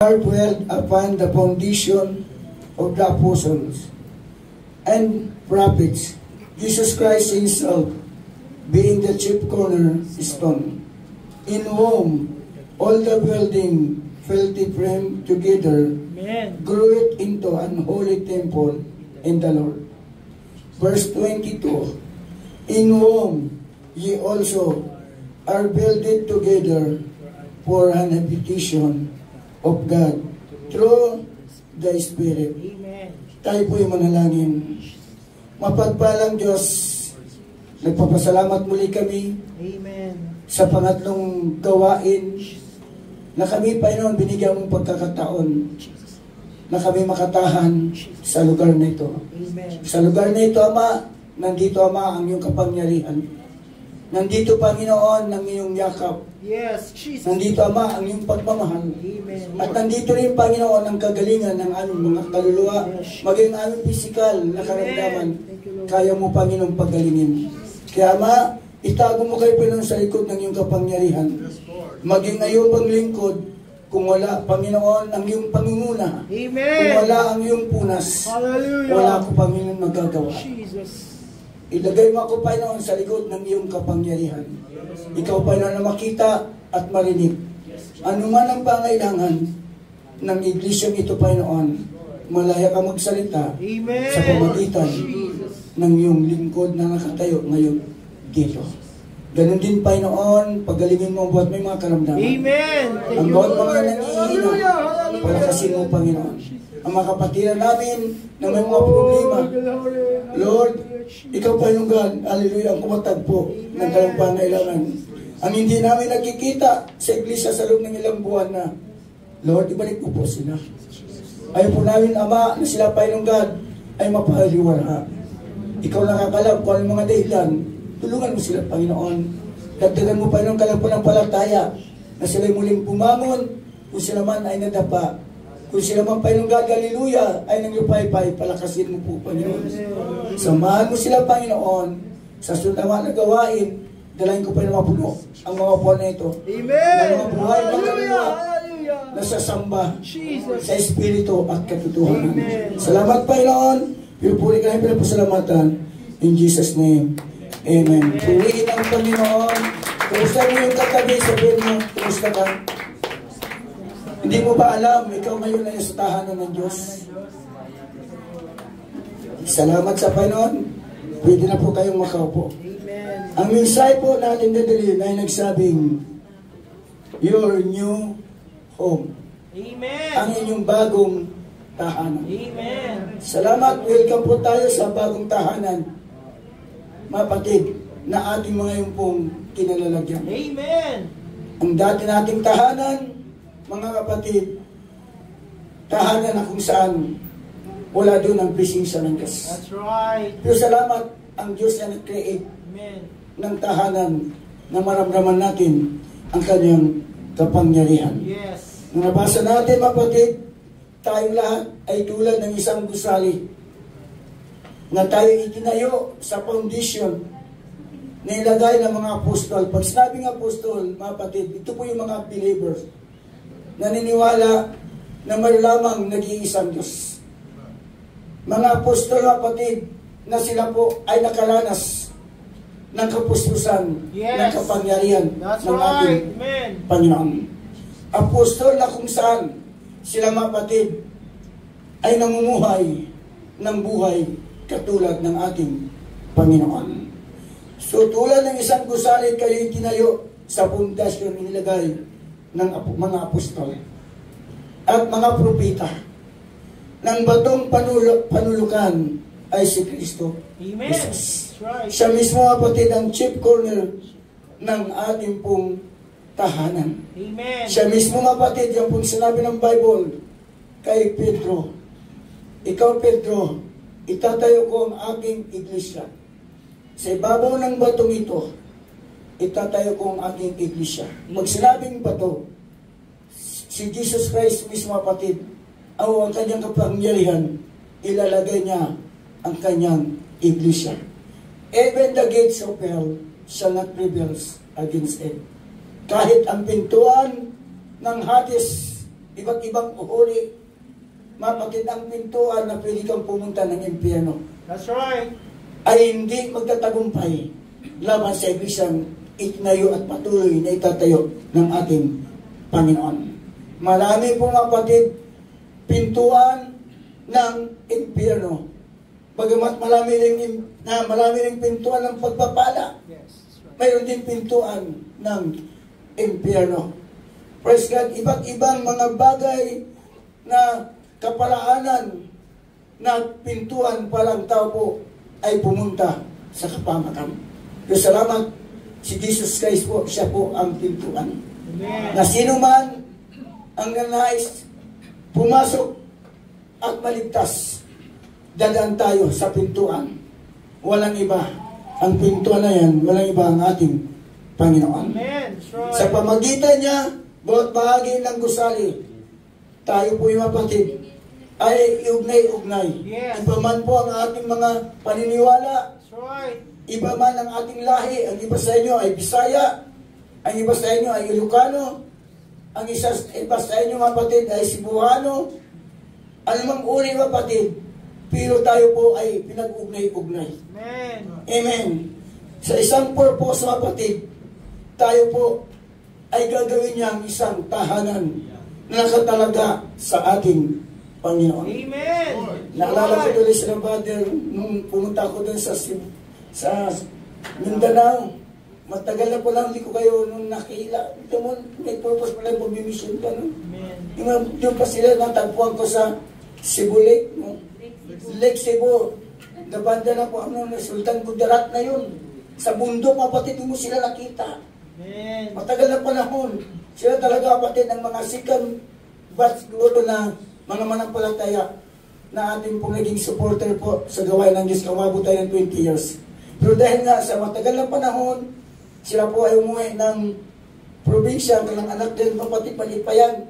are dwelt upon the foundation of the apostles and prophets, Jesus Christ himself being the chief cornerstone, in whom all the building fitly framed together grew into an holy temple in the Lord. Verse 22, in whom ye also are builded together for an habitation of God through the Spirit. Amen. Tayo po'y manalangin. Mapagpalang Diyos, nagpapasalamat muli kami. Amen. Sa pangatlong gawain na kami, Panginoon, binigyan mong pagkakataon na kami makatahan sa lugar na ito. Amen. Sa lugar na ito, Ama, nandito, Ama, ang iyong kapangyarihan. Nandito, Panginoon, ang iyong yakap. Yes, Jesus. Nandito, Ama, ang iyong pagmamahal. Amen. At nandito rin, Panginoon, ang kagalingan ng aming mga kaluluwa, maging aming pisikal na karamdaman. Kaya mo, Panginoon, pagalingin. Kaya, Ama, itago mo kayo, Panginoon, sa likod ng iyong kapangyarihan. Maging iyong panglingkod, kung wala, Panginoon, ang iyong pangunguna. Amen. Kung wala ang iyong punas, hallelujah, wala ko, Panginoon, magagawa. Jesus. Ilagay mo ako, Panginoon, sa likod ng iyong kapangyarihan. Ikaw, Panginoon, na makita at marinig. Ano man ang pangailangan ng iglesyang ito, Panginoon, malaya ka magsalita. Amen. Sa pamagitan ng iyong lingkod na nakatayo ngayon dito. Ganun din, Panginoon, pagalingin mo buhat may mga karamdaman. Amen. Ang buhat mga nangihina, palakasin mo, Panginoon. Ang mga kapatiran namin na may mga problema, Lord, ikaw, Panginoon God, hallelujah, ang kumatagpo ng kayong pangailangan. Ang hindi namin nakikita sa iglesia sa loob ng ilang buwan na, Lord, ibalik mo po sila. Ayaw po namin, Ama, na sila, Panginoon God, ay mapahaliwala. Ikaw nakakalam kung anong mga dahilan. Tulungan mo sila, Panginoon. Dagdagan mo, Panginoon, kalampalataya na sila'y muling bumangon kung sila man ay nadapa. Kung sila man, Panginoon God, hallelujah, ay nangyupay-pay, palakasin mo po, Panginoon. Samahan mo sila, Panginoon, sa sundaman na gawain. Dalahin ko, Panginoon, mapuno ang mga buwan na ito. Amen. Na mga buhay ng kaluluwa na sasamba sa Espiritu at katotohanan. Salamat, Panginoon. Pinupuri ka na pinapasalamatan. In Jesus' name. Amen. Purihin ang Panginoon. Kumusta mo yung katabi, sabihin mo, kumusta ka? Hindi mo ba alam, ikaw ngayon ay sa tahanan ng Diyos? Salamat sa Panginoon. Pwede na po kayong makaupo. Amen. Ang mensahe po natin dadalhin ay nagsabing, your new home. Amen. Ang inyong bagong tahanan. Amen. Salamat. Welcome po tayo sa bagong tahanan. Mapatid na ating mga yung pong kinalalagyan. Amen. Ang dati nating tahanan, mga kapatid, tahanan na kung saan wala doon ang presensya ng Diyos. That's right. Pero salamat ang Diyos na nag-create ng tahanan na maramdaman natin ang kanyang kapangyarihan. Yes. Nung nabasa natin, kapatid, tayong lahat ay tulad ng isang gusali na tayo itinayo sa foundation na ilagay ng mga apostol. Pag sinabing apostol, mga kapatid, ito po yung mga believers naniniwala na may lamang nag-iisang Diyos. Mga apostol, mga kapatid, na sila po ay nakaranas ng kapuspusan, ng kapangyarihan ng ating Panginoon. Apostol na kung saan sila, mga kapatid, ay namumuhay ng buhay katulad ng ating Panginoon. So tulad ng isang gusali, kayo yung tinayo sa pundasyon inilagay ng mga apostol at mga propeta. Ng batong panulukan ay si Kristo. Amen. Jesus. Right. Siya mismo, kapatid, ang chief corner ng ating pong tahanan. Amen. Siya mismo, kapatid, yung pong sinabi ng Bible kay Pedro, ikaw, Pedro, itatayo ko ang aking iglesia. Sa ibabaw ng batong ito, itatayo ko ang aking iglesia. Pag sinabing bato, si Jesus Christ mismo, kapatid, ang kanyang kapangyarihan, ilalagay niya ang kanyang iglesia. Even the gates of hell shall not prevail against it. Kahit ang pintuan ng Hades iba't ibang uri, mapatid ang pintuan na pwede kang pumunta ng impyerno. That's right. Ay hindi magtatagumpay laban sa ibisang itinayo at patuloy na itatayo ng ating Panginoon. Marami pong kapatid, pintuan ng impyerno. Bagamat marami ring pintuan ng pagpapala, Yes, that's right. mayroon din pintuan ng impyerno. Praise God, iba't ibang mga bagay na kapalaanan na pintuan palang tao po ay pumunta sa kapamakan. Pero salamat, si Jesus Christ po, siya po ang pintuan. Amen. Na sino man ang nanais pumasok at maligtas, dadaan tayo sa pintuan. Walang iba. Ang pintuan na yan, walang iba ang ating Panginoon. Amen. That's right. Sa pamagitan niya, bawat bahagi ng gusali, tayo po yung mapatid, ay iugnay-ugnay. Yes. Iba man po ang ating mga paniniwala, That's right. iba man ang ating lahi, ang iba sa inyo ay Bisaya, ang iba sa inyo ay Ilocano, ang iba sa inyo mapatid ay Cebuano, anumang uri mapatid, pero tayo po ay pinag-ugnay-ugnay. Amen. Amen. Sa isang purpose mapatid, tayo po ay gagawin niyang isang tahanan na nakatalaga sa ating Panginoon. Amen. Naalala ko tuloy sila, brother, nung pumunta ko doon sa Mindanao. Matagal na po lang hindi ko kayo nung nakila. Ito mo, may purpose pala yung pag-mission ka, no? Amen. Yung pa sila, natagpuan ko sa Cebu Lake, no? Lake Cebu. Nabanda na po, Sultan Kudarat na yun. Sa bundok, kapatid, mo sila nakita. Amen. Matagal na panahon. Sila talaga, kapatid, ang mga second batch siguro na mga manampalataya na ating pong naging supporter po sa gawain ng Diyos. Kamabot tayo ng 20 years. Pero dahil nga sa matagal na panahon, sila po ay umuwi ng probinsya, kailang anak din, kapatid, palit pa yan.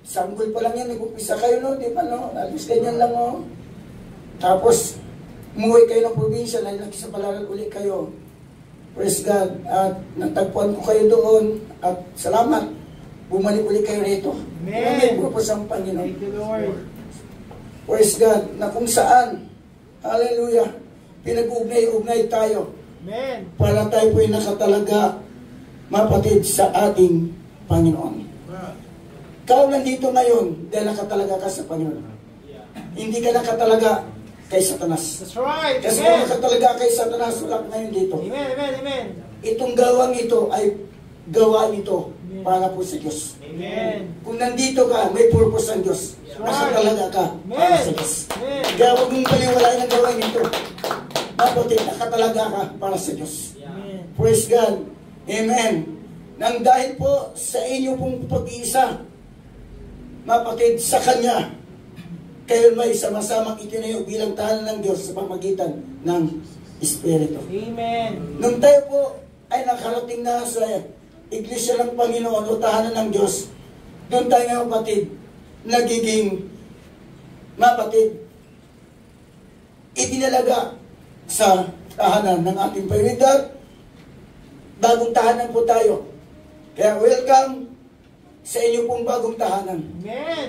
Sanggol pa lang yan, nag-upisa kayo, no? Di ba, no? Alis ganyan lang, no? Tapos, umuwi kayo ng probinsya, nakisapalaran ulit kayo. Praise God. At natagpuan ko kayo doon, at salamat, bumalik ulit kayo rito. Amen. May purpose ang Panginoon. Thank you, Lord. Praise God, na kung saan, hallelujah, pinag-ugnay-ugnay tayo Amen. para tayo po'y nakatalaga, mapatid sa ating Panginoon. Ikaw nandito ngayon dahil nakatalaga ka sa Panginoon. Hindi ka nakatalaga kay Satanas. That's right. Kasi kung Amen. nakatalaga kay Satanas, wala ka ngayon dito. Amen. Amen. Amen. Itong gawang ito ay gawa nito para po sa Diyos. Amen. Kung nandito ka, may purpose ang Diyos. Nakatalaga ka para sa Diyos. Amen. Kaya huwag mong baliwalain ang gawain ito. Mapatid, nakatalaga ka para sa Diyos. Amen. Praise God. Amen. Nang dahil po sa inyo pong pag-iisa, mapatid, sa Kanya, kayo may sama-samang itinayo bilang tahanan ng Diyos sa pamagitan ng Espiritu. Amen. Nung tayo po ay nakarating na sa Iglesia ng Panginoon o tahanan ng Diyos, doon tayo nga mapatid, nagiging mapatid, itinalaga sa tahanan ng ating Panginoon. Bagong tahanan po tayo. Kaya welcome sa inyo pong bagong tahanan. Amen.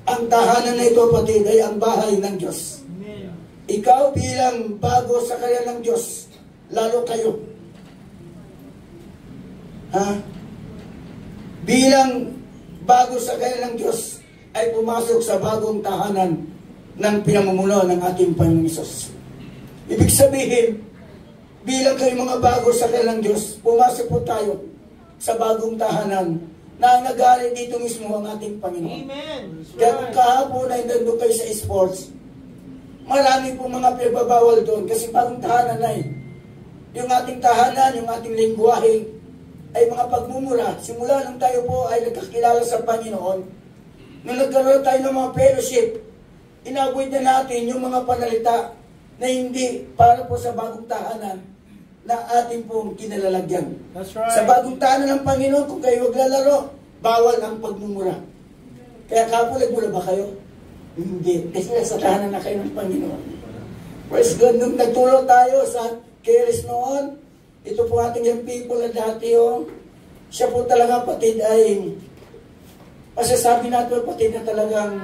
Ang tahanan na ito, kapatid, ay ang bahay ng Diyos. Amen. Ikaw bilang bago sa kanya ng Diyos, lalo kayo. Bilang bago sa kanya ng Diyos, ay pumasok sa bagong tahanan ng pinamumuno ng ating Panginoon Hesus. Ibig sabihin, bilang kayo mga bago sa kanya ng Diyos, pumasok po tayo sa bagong tahanan na nag-aaral dito mismo ang ating Panginoon. Amen. Kaya kung kahapon ay nandun kayo sa sports, marami pong mga pinagbabawal doon kasi bagong tahanan na eh. Yung ating tahanan, yung ating lingwahe, ay mga pagmumura. Simula nung tayo po ay nagkakilala sa Panginoon, nung nagkaroon tayo ng mga fellowship, inavoid na natin yung mga panalita na hindi para po sa bagong tahanan na ating pong kinalalagyan. That's right. Sa bagong tahanan ng Panginoon, kung kayo maglalaro, bawal ang pagmumura. Kaya kapo, nagmura ba kayo? Hindi. Kasi nasa tahanan na kayo ng Panginoon. Praise God, nung nagtulong tayo sa Keres noon, ito po ating yung people na dati, siya po talaga patid ay Masasabi natin kapatid na talagang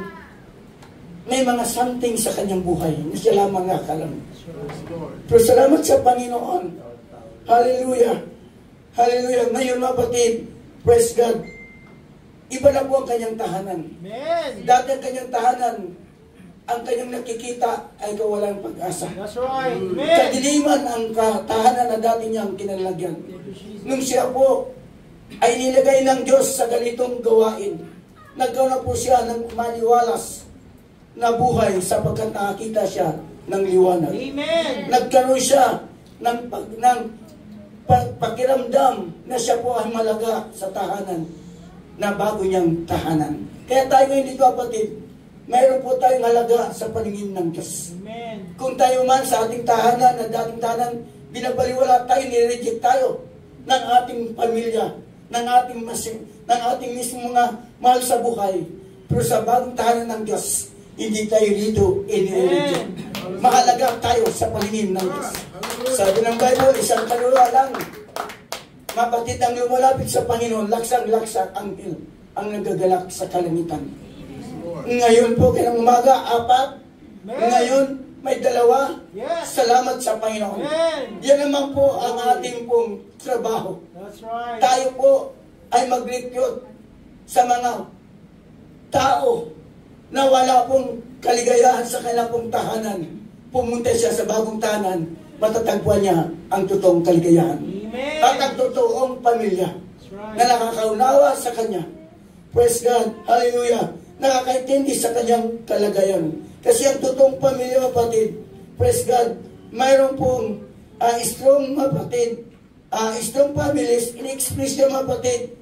may mga something sa kanyang buhay na siya lamang nakakalam. Pero salamat sa Panginoon. Hallelujah. Hallelujah. Ngayon mga kapatid, praise God. Iba na po ang kanyang tahanan. Amen. Dati ang kanyang tahanan, ang kanyang nakikita ay kawalan pag-asa. That's right. Amen. Kadiliman ang tahanan na dati niyang kinalagyan. Nung siya po ay nilagay ng Diyos sa ganitong gawain, nagkaroon na po siya ng maniwalas na buhay sapagkat nakakita siya ng liwanag. Amen. Nagkaroon siya ng pakiramdam na siya po ay malaga sa tahanan na bago niyang tahanan. Kaya tayo ngayon dito kapatid, mayroon po tayong halaga sa paningin ng Diyos. Amen. Kung tayo man sa ating tahanan, na dating tahanan, binabaliwala tayo, nireject tayo ng ating pamilya, ng ating mismo mga mahal sa buhay. Pero sa bagong tahanan ng Diyos, hindi tayo dito inireject. Mahalaga tayo sa paningin ng Diyos. Sabi ng Bible, isang kaluluwa lang, mapatid ang lumalapit sa Panginoon, laksang-laksa ang nagagalak sa kalangitan. Ngayon po, kailang umaga, 4. Ngayon, may 2. Yes. Salamat sa Panginoon. Amen. Yan naman po ang ating pong trabaho. That's right. Tayo po ay mag-recruit sa mga tao na wala pong kaligayahan sa kanilang pong tahanan. Pumunta siya sa bagong tahanan, matatagpuan niya ang totoong kaligayahan. Amen. At ang totoong pamilya That's right. na nakakaunawa sa kanya. Praise God. Hallelujah. Nakakaintindi sa kanyang kalagayan. Kasi ang totoong pamilya, kapatid, praise God, mayroon pong strong kapatid, strong families, in-express niya kapatid,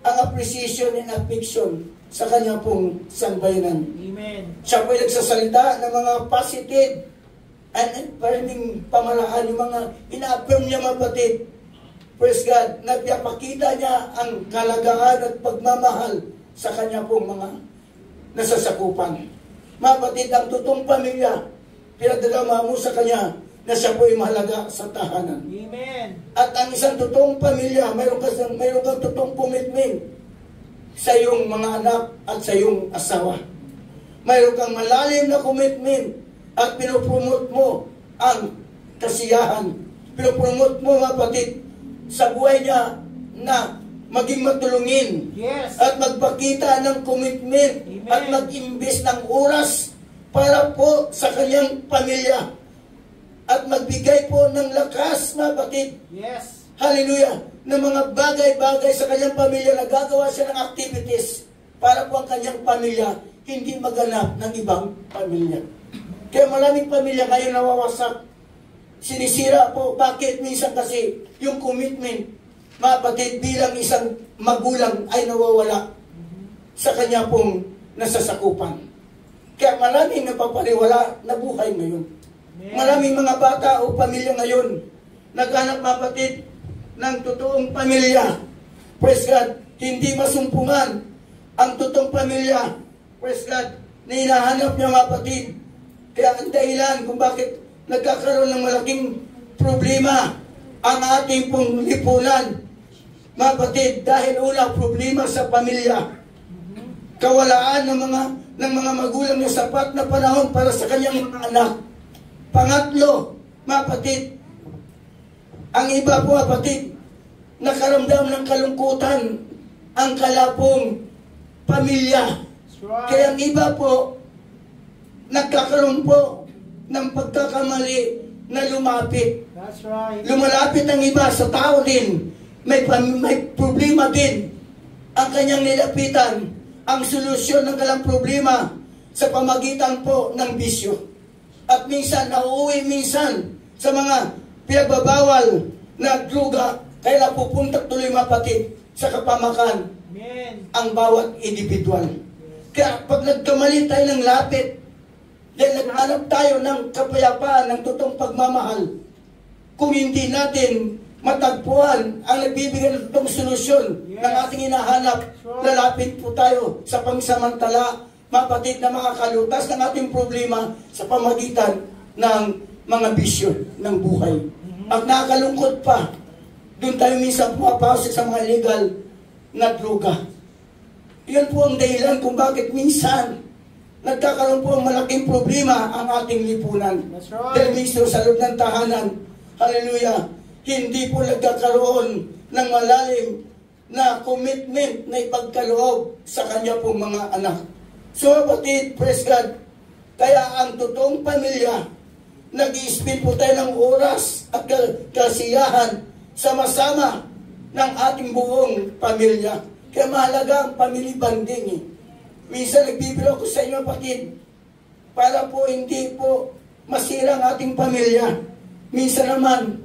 ang appreciation and affection sa kanyang pong sambayanan. Amen. Siya po ay nagsasalita ng mga positive and empowering pamalaan, yung mga ina-affirm niya kapatid. Praise God, nagpapakita niya ang kalagaan at pagmamahal sa kanya pong mga nasasakupan. Mapatid ang totoong pamilya, pinagdagama mo sa kanya na siya po ay mahalaga sa tahanan. Amen. At ang isang totoong pamilya, mayroon kang totoong commitment sa iyong mga anak at sa iyong asawa. Mayroon kang malalim na commitment at pinopromote mo ang kasiyahan. Pinopromote mo, mapatid, sa buhay niya na maging matulungin. Yes. At magpakita ng commitment. Amen. At mag-imbes ng oras para po sa kanyang pamilya. At magbigay po ng lakas, mapatid. Yes. Hallelujah. Ng mga bagay-bagay sa kanyang pamilya, nagagawa siya ng activities para po ang kanyang pamilya hindi maganap ng ibang pamilya. Kaya maraming pamilya ngayon nawawasak. Sinisira po. Bakit? Minsan kasi yung commitment, mapatid, bilang isang magulang ay nawawala sa kanya pong nasasakupan. Kaya maraming napapaliwala na buhay ngayon. Maraming mga bata o pamilya ngayon naghanap, mapatid, ng totoong pamilya. Praise God, hindi masumpungan ang totoong pamilya. Praise God, na hinahanap niya, mapatid. Kaya ang dahilan kung bakit nagkakaroon ng malaking problema ang ating pong lipunan, mapatid, dahil una, problema sa pamilya. Kawalaan ng mga magulang na sapat na panahon para sa kanyang mga anak. Pangatlo, mapatid, ang iba po, mapatid, nakaramdam ng kalungkutan ang kalapong pamilya. Right. Kaya ang iba po, nagkakaroon po ng pagkakamali na lumapit. That's right. Lumalapit ang iba sa tao din. May problema din ang kanyang nilapitan. Ang solusyon ng kanilang problema sa pamagitan po ng bisyo. At minsan, nauuwi minsan sa mga pinagbabawal na druga, kaya pupunta tuloy, mapatid, sa kapamakan. Amen. Ang bawat individual. Kaya pag nagkamali tayo ng lapit, dahil naghanap tayo ng kapayapaan, ng totoong pagmamahal, kung hindi natin matagpuan ang nagbibigay ng totoong solusyon ng ating hinahanap, lalapit po tayo sa pangsamantala, mapatid, na makakalutas ng ating problema sa pamagitan ng mga bisyo ng buhay. At nakakalungkot pa, doon tayo minsan pumapasok sa mga illegal na droga. Yan po ang dahilan kung bakit minsan nagkakaroon po ang malaking problema ang ating lipunan. That's right. Dahil mismo sa loob ng tahanan, hallelujah, hindi po nagkakaroon ng malalim na commitment na ipagkaloob sa kanya pong mga anak. So kapatid, praise God, kaya ang totoong pamilya, nag-i-spend po tayo ng oras at kasiyahan sama-sama ng ating buong pamilya. Kaya mahalaga ang family bonding eh. Minsan nagbibiro ko sa inyo, kapatid, para po hindi po masira ang ating pamilya. Minsan naman,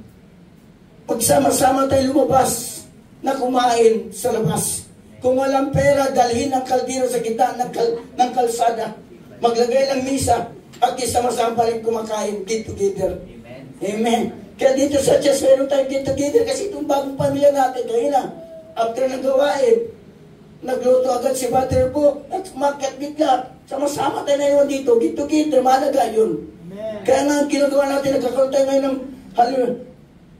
pagsama-sama tayo lumabas na kumain sa labas. Kung walang pera, dalhin ang kaldero sa gitna ng kalsada. Maglagay ng misa at isama-sama pa rin kumakain, get together. Amen. Amen. Kaya dito sa church, meron tayong get together kasi itong bagong pamilya natin, kaya na, after ng gawain, nagluto agad si Brother Po at umakyat bigla. Sama-sama tayo na yun dito, get together, mahalaga yun. Amen. Kaya nga ang ginagawa natin, nagkakaroon tayo ngayon ng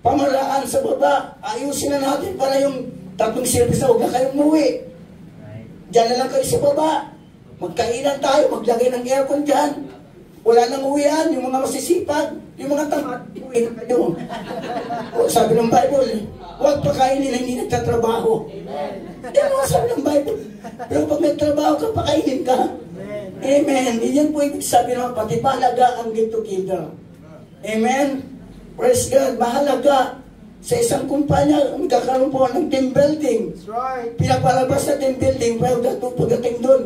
pamalaan sa baba, ayusin na natin para yung tatlong service na huwag na kayong umuwi. Diyan na lang kayo sa baba. Magkainan tayo, maglagay ng aircon dyan. Wala nang uwian, yung mga masisipag, yung mga tamad, uwi na kayo. O, sabi ng Bible, huwag pakainin na hindi nagtatrabaho. Yan mga sabi ng Bible. Pero pag nagtrabaho ka, pakainin ka. Amen. Yan po ibig sabi ng pati mahalaga ang get together. Amen. Praise God, mahalaga sa isang kumpanya, magkakaroon po ng team building. That's right. Pinapalabas sa team building, pero pagdating doon,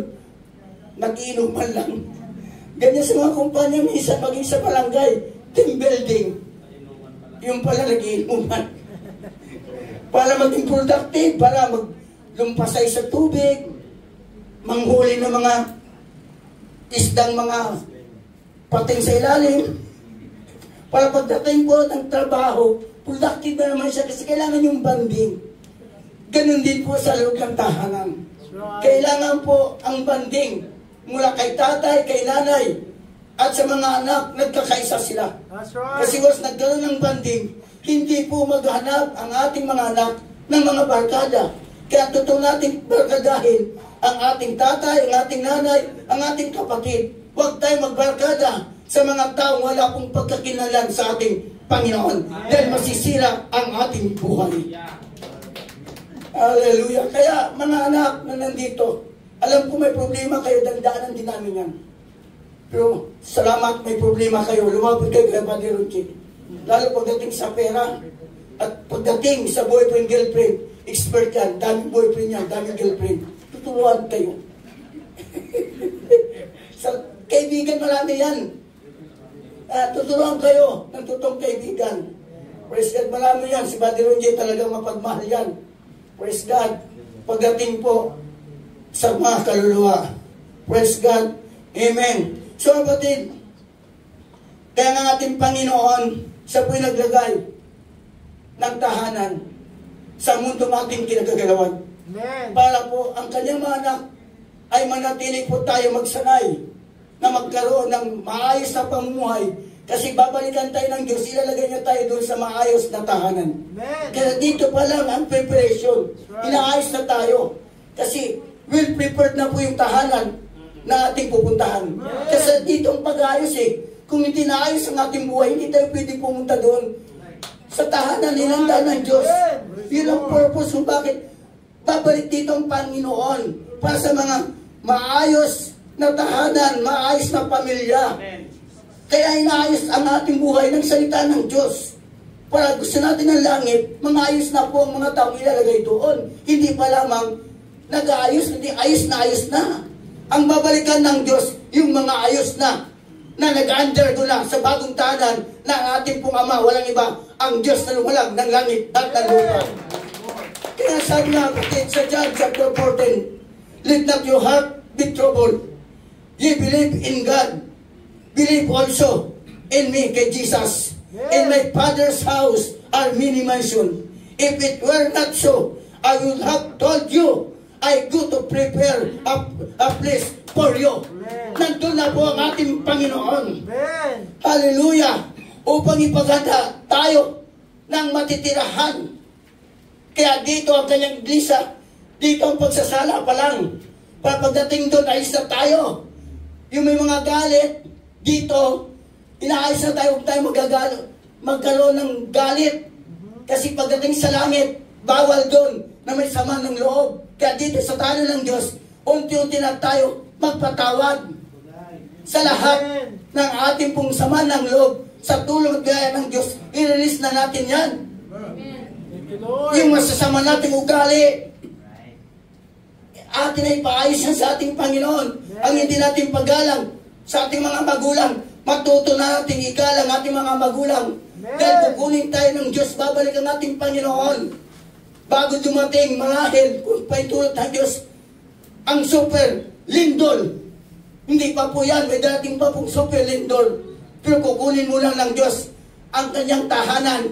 nag-iinuman lang. Ganyan sa mga kumpanya, minsan maging sa barangay, team building. Yung pala nag-iinuman. Para maging productive, para maglumpasay sa tubig, manghuli ng mga isdang mga pating sa ilalim. Para pagdating po ng trabaho, productive na naman siya kasi kailangan yung banding. Ganun din po sa loob ng tahanan. Kailangan po ang banding mula kay tatay, kay nanay, at sa mga anak, nagkakaisa sila. That's right. Kasi once nagkaroon ng banding, hindi po maghanap ang ating mga anak ng mga barkada. Kaya totoo natin barkadahin ang ating tatay, ang ating nanay, ang ating kapatid. Huwag tayo magbarkada sa mga taong wala pong pagkakinalan sa ating Panginoon. Dahil masisira ang ating buhay. Hallelujah. Kaya mga anak na nandito, alam ko may problema kayo, dandaanan din namin yan. Pero salamat may problema kayo, lumapit kayo kay Padre Ronchi. Lalo pagdating sa pera at pagdating sa boyfriend-girlfriend, expert yan, daming boyfriend yan, daming girlfriend. Tuturuan kayo. Sa kaibigan marami yan. Tuturuan kayo ng totoong kaibigan. Praise God, marami yan. Si Padre Ronchi talagang mapagmahal yan. Praise God. Pagdating po sa mga kaluluwa. Praise God. Amen. So kapatid, kaya ng ating Panginoon, siya po'y naglagay ng tahanan sa mundo ating kinagagalawan. Amen. Para po ang kanyang mga anak ay manatili po tayo magsanay na magkaroon ng maayos na pamumuhay. Kasi babalikan tayo ng Diyos, ilalagay niya tayo doon sa maayos na tahanan. Amen. Kaya dito pa lang ang preparation. Right. Inaayos na tayo. Kasi well prepared na po yung tahanan na ating pupuntahan. Amen. Kasi dito ang pag-ayos eh. Kung hindi naayos ang ating buhay, hindi tayo pwede pumunta doon. Sa tahanan, hinanda ng Diyos. Yun ang purpose kung bakit babalik dito ang Panginoon para sa mga maayos na tahanan, maayos na pamilya. Kaya inaayos ang ating buhay ng salita ng Diyos. Para gusto natin ng langit, maayos na po ang mga taong ilalagay doon. Hindi pa lamang nag-aayos, hindi ayos na. Ang babalikan ng Diyos, yung mga ayos na nag-undergo na sa bagong tahanan na ang ating pong Ama, walang iba, ang Diyos na lumalag ng langit at ng lupa. Kaya sabi nga kapatid sa John chapter 14, let not your heart be troubled. Ye believe in God, believe also in me, kay Jesus. In my Father's house are many mansions. If it were not so, I would have told you, I go to prepare a place for you. Nandun na po ang ating Panginoon. Amen. Hallelujah! Upang ipaganda tayo ng matitirahan. Kaya dito ang kanyang iglesia, dito ang pagsasala pa lang. Pagdating doon, ayos na tayo. Yung may mga galit, dito, inaayos na tayo, huwag tayo magkaroon ng galit. Kasi pagdating sa langit, bawal doon na may sama ng loob. Kaya dito sa tayo ng Diyos, unti-unti na tayo magpatawad sa lahat ng ating pong sama ng loob. Sa tulong at biyaya ng Diyos, i-release na natin yan. Yung masasama nating ugali, atin ay paayos yan sa ating Panginoon. Ang hindi natin paggalang sa ating mga magulang, matuto na natin igalang ating mga magulang. Dahil kukunin tayo ng Diyos, babalik ang ating Panginoon. Bago dumating, marahil, kung paitulot ng Diyos, ang super lindol. Hindi pa po yan, may dating pa pong super lindol. Pero kukunin mo lang ng Diyos ang kanyang tahanan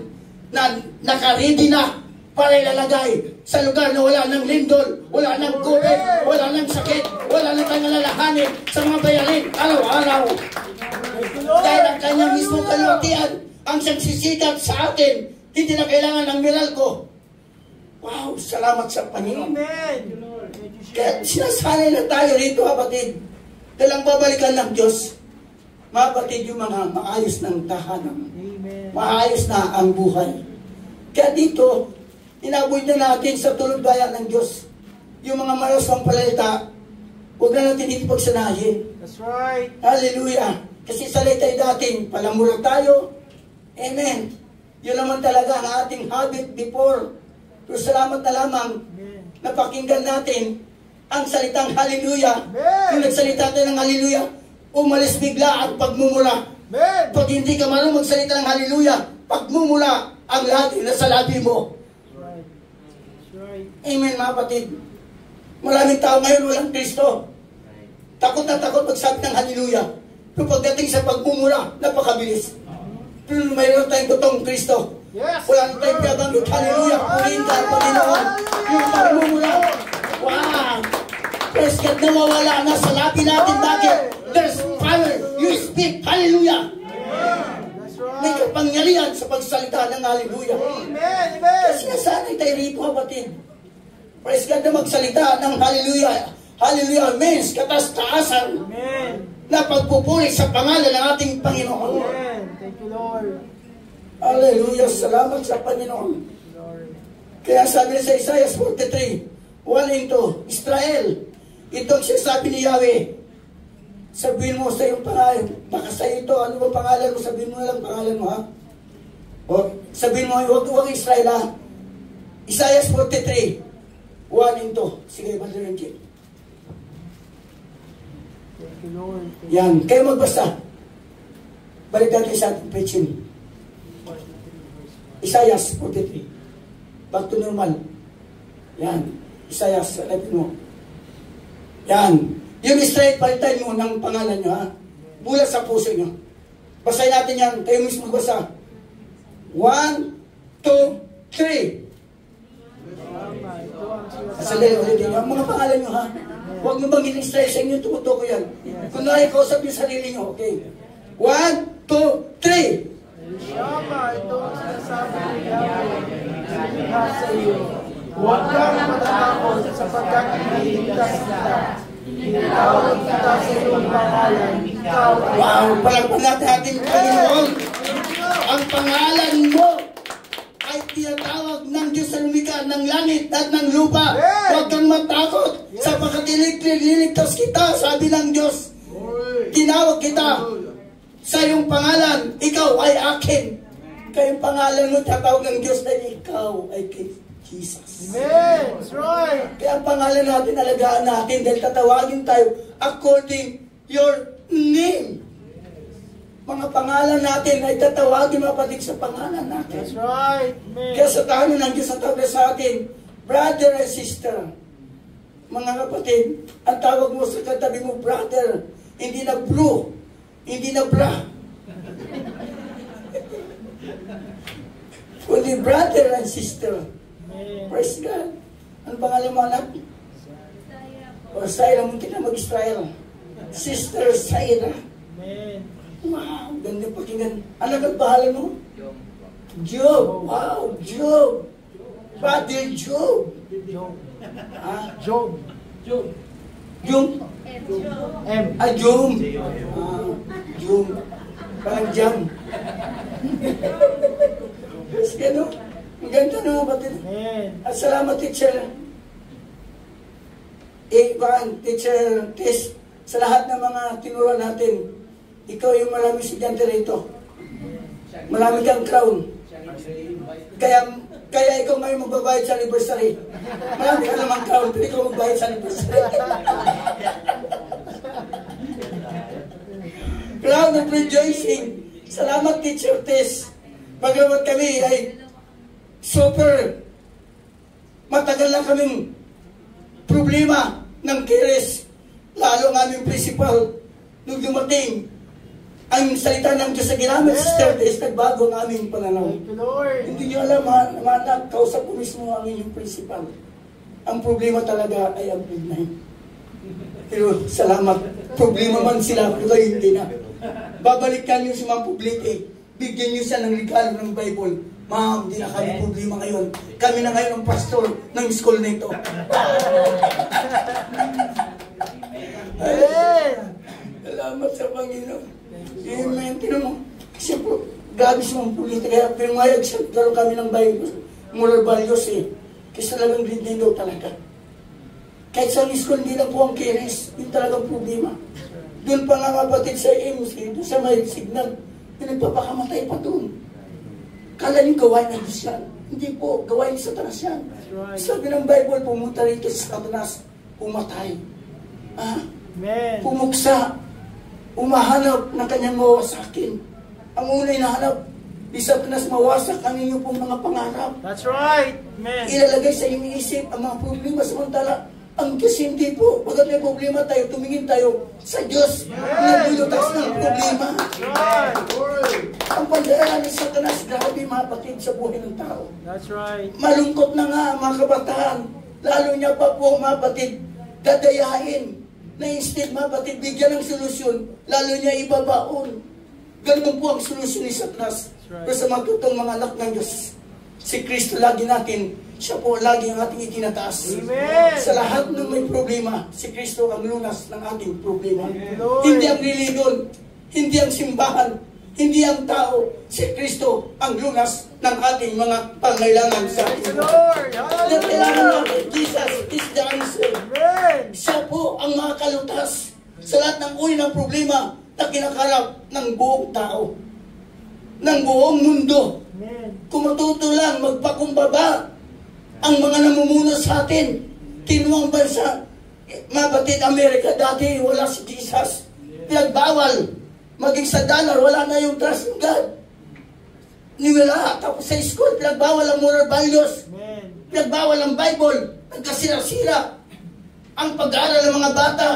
na nakaready na para ilalagay sa lugar na wala ng lindol, wala ng COVID, wala ng sakit, wala ng kangalalahanin sa mga bayarin araw-araw. Dahil ang kanyang mismo kalutian ang sagsisikat sa atin, hindi na kailangan ng miracle. Wow, salamat sa Panginoon. Amen. Kaya sinasanay na tayo rito, kapatid. Dahil ang babalikan ng Diyos, mga kapatid, yung mga maayos ng tahanan. Amen. Maayos na ang buhay. Kaya dito, inaboy na natin sa tulog bayan ng Diyos. Yung mga malas ng palalita, huwag na natin dito pagsanahin. That's right. Hallelujah. Kasi sa tayo dating, palamura tayo. Amen. Yun naman talaga ang ating habit before. Pero salamat na lamang napakinggan natin ang salitang hallelujah. Kung nagsalita tayo ng hallelujah, umalis bigla ang pagmumula. Pag hindi ka marunong magsalita ng hallelujah, pagmumula ang lahat na sa labi mo. Amen, mga kapatid. Maraming tao ngayon walang Kristo. Takot na takot magsabi ng hallelujah. Pero pagdating sa pagmumula, napakabilis. Pero mayroon tayong totoong Kristo. Wala na tayong pinabanggit. Hallelujah. Purihin ka ang Panginoon. Yung pagmumula. Wow. Praise God, nawawala na sa labi natin. Bakit? There's power. You speak. Hallelujah. May kapangyarihan sa pagsalita ng hallelujah. Kasi nasanay tayo rito, kapatid. Praise God na magsalita ng hallelujah. Hallelujah means katas-taasan na pagpupuri sa pangalan ng ating Panginoon. Thank you, Lord. Hallelujah. Salamat sa Panginoon. Kaya sabi sa Isaiah 43, 1-2, Israel, itong sinasabi ni Yahweh, sabihin mo sa iyong pangalan, baka sa ito, ano ba pangalan mo? Sabihin mo lang pangalan mo, ha? O, sabihin mo, huwag Israel, ha? Isaiah 43, 1-2. Sige, Brother Renji. Thank you, Lord. Yan, kayo magbasa. Balik natin sa ating preaching. Isaiah 43. Back to normal. Yan. Isaiah, sabi mo. Yan. Yung straight, palitan mo ng pangalan nyo, ha? Bulat sa puso nyo. Basahin natin yan. Kayo mismo basa. 1, 2, 3. Sandali ulit din. Ang mga pangalan nyo, ha? Huwag nyo bang in-straight sa inyo, tumutuko yan. Kung nakikausap yung sarili nyo, okay. 1, 2, 3. Shama, ito ang sinasabi ni Yahweh. Siniha sa iyo. Huwag kang matatakot sapagkat iniligtas kita. Tinatawag kita sa iyong pangalan. Ikaw ay... Wow! Palagpan natin ating Panginoon. Ang pangalan mo ay tinatawag ng Diyos sa lumikha ng langit at ng lupa. Huwag kang matakot sapagkat iniligtas kita, sabi ng Diyos. Tinawag kita sa iyong pangalan, ikaw ay akin. Kaya yung pangalan mo, tatawag ng Diyos na ikaw ay Jesus. Amen. That's right. Kaya ang pangalan natin, alagaan natin dahil tatawagin tayo according your name. Mga pangalan natin ay tatawagin mapatig sa pangalan natin. That's right. Amen. Kaya sa tahanan ng Diyos ang tawag sa atin, brother and sister. Mga kapatid, ang tawag mo sa katabi mo, brother, hindi na blue, hindi na bra. Kundi brother and sister. Praise God. Ano pangalan mo, anak? O Saira, mungkin na mag-Israel. Sister Saira. Amen. Wow, ganda pakinggan. Ano ang pangalan mo? Job. Wow, Job. Brother Job. Job. Ah, Job. Job. Jum? M. Jum. Jum. Parang jam. Kasi ano, ang ganda ng mga batid. At salamat, teacher. Teacher Tess, sa lahat ng mga tinuruan natin, ikaw yung maraming estudyante rito. Marami kang crown. Kaya ikaw ngayon magbabayad sa anniversary. Marami ka naman crown, pero ikaw magbayad sa anniversary. Crown of rejoicing. Salamat, Teacher Tess. Bagamat kami ay super matagal na kaming problema ng keres, lalo ang aming principal nung dumating ang salita ng Diyos sa ginamit sa Sister Tess, nagbago ang aming pananaw. Hindi nyo alam, mga anak, kausap ko mismo ang inyong principal. Ang problema talaga ay ang midnight. Pero salamat, problema man sila, pero hindi na. Babalikan nyo si Ma'am Publique, bigyan nyo siya ng regalo ng Bible. Ma'am, hindi na kami problema ngayon. Kami na ngayon ang pastor ng school na ito. Salamat sa Panginoon. Amen. Tinan mo, kasi po, grabe si Ma'am Publique. Kaya pinmayag siya, gano'n kami ng Bible. Moral values eh. Kasi talagang grade 9 daw talaga. Kahit sa school, hindi lang po ang keres. Yung talagang problema. Doon pa nga kapatid sa MC, doon sa may signal, pinagpapakamatay pa doon. Kala niyo gawain ng Diyos yan. Hindi po, gawain sa Satanas yan. Sabi ng Bible, pumunta rito sa Satanas, pumatay. Pumuksa, umahanap ng kanyang mawasakin. Ang unay nahanap, di Satanas mawasak ang inyong pong mga pangarap. That's right. Amen. Ilalagay sa inyong isip ang mga problema, samantala ang Diyos hindi po. Pagkat may problema tayo, tumingin tayo sa Diyos na lulutas ng problema. Ang pagdala ni Satanas, grabe mga kapatid sa buhay ng tao. That's right. Malungkot na nga mga kabataan. Lalo niya pa po mga kapatid, dadayain na instead mga kapatid, bigyan ng solusyon, lalo niya ibabaon. Ganun po ang solusyon ni Satanas. Pero sa mga totoong mga anak ng Diyos, si Kristo lagi natin, siya po lagi ang ating itinataas. Amen. Sa lahat ng may problema, si Kristo ang lunas ng ating problema. Amen. Hindi ang religion, hindi ang simbahan, hindi ang tao, si Kristo ang lunas ng ating mga pangailangan sa ating buhay. Kailangan natin, Jesus is the answer. Amen. Siya po ang makakalutas sa lahat ng uri ng problema na kinakarap ng buong tao, ng buong mundo. Amen. Kung matuto lang magpakumbaba ang mga namumuno sa atin, kinuwang bansa, mga batid Amerika, dati wala si Jesus. Pinagbawal. Maging sa dollar, wala na yung trust in God. Niwala. Tapos sa school, pinagbawal ang moral values. Amen. Pinagbawal ang Bible. Nagkasira-sira ang pag-aaral ng mga bata.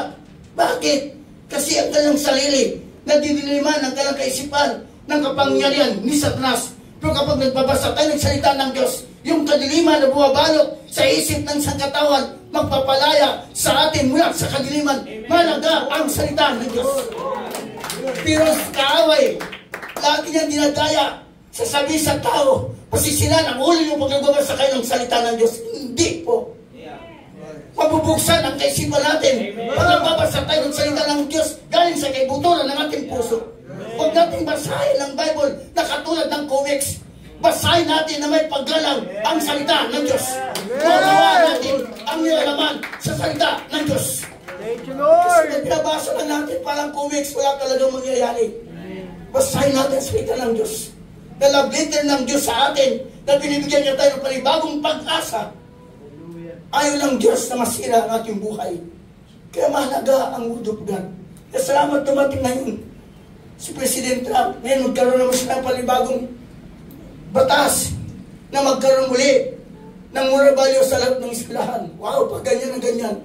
Bakit? Kasi ang kanilang sarili, nadidiliman ang kanilang kaisipan ng kapangyarihan ni Satanas. Pero kapag nagbabasa tayo ng salita ng Diyos, yung kadiliman na bumabalot sa isip ng sangkatawan, magpapalaya sa atin mula sa kadiliman. Malaga ang salita ng Diyos. Pero sa kaaway, lagi niyang dinadaya, sasabi sa tao, pasisilan ang ulo yung pagkagabasa kayo ng salita ng Diyos. Hindi po. Mabubuksan ang kaisipan natin. Pag nagbabasa tayo ng salita ng Diyos, galing sa kaibuturan ng ating puso. Huwag natin basahin ang Bible na katulad ng comics. Basahin natin na may paggalang ang salita ng Diyos. Magawa natin ang nilalaman sa salita ng Diyos. Thank you, Kasi Lord. kung pinabasa lang natin parang comics, wala talagang mangyayari. Basahin natin sa salita ng Diyos. Na love letter ng Diyos sa atin, na binibigyan niya tayo ng panibagong pag-asa. Ayaw ng Diyos na masira ang ating buhay. Kaya mahalaga ang word of God. Kaya salamat dumating ngayon si President Trump. Ngayon magkaroon naman siya ng panibagong batas na magkaroon muli ng moral value sa lahat ng eskwelahan. Wow, pag ganyan na ganyan.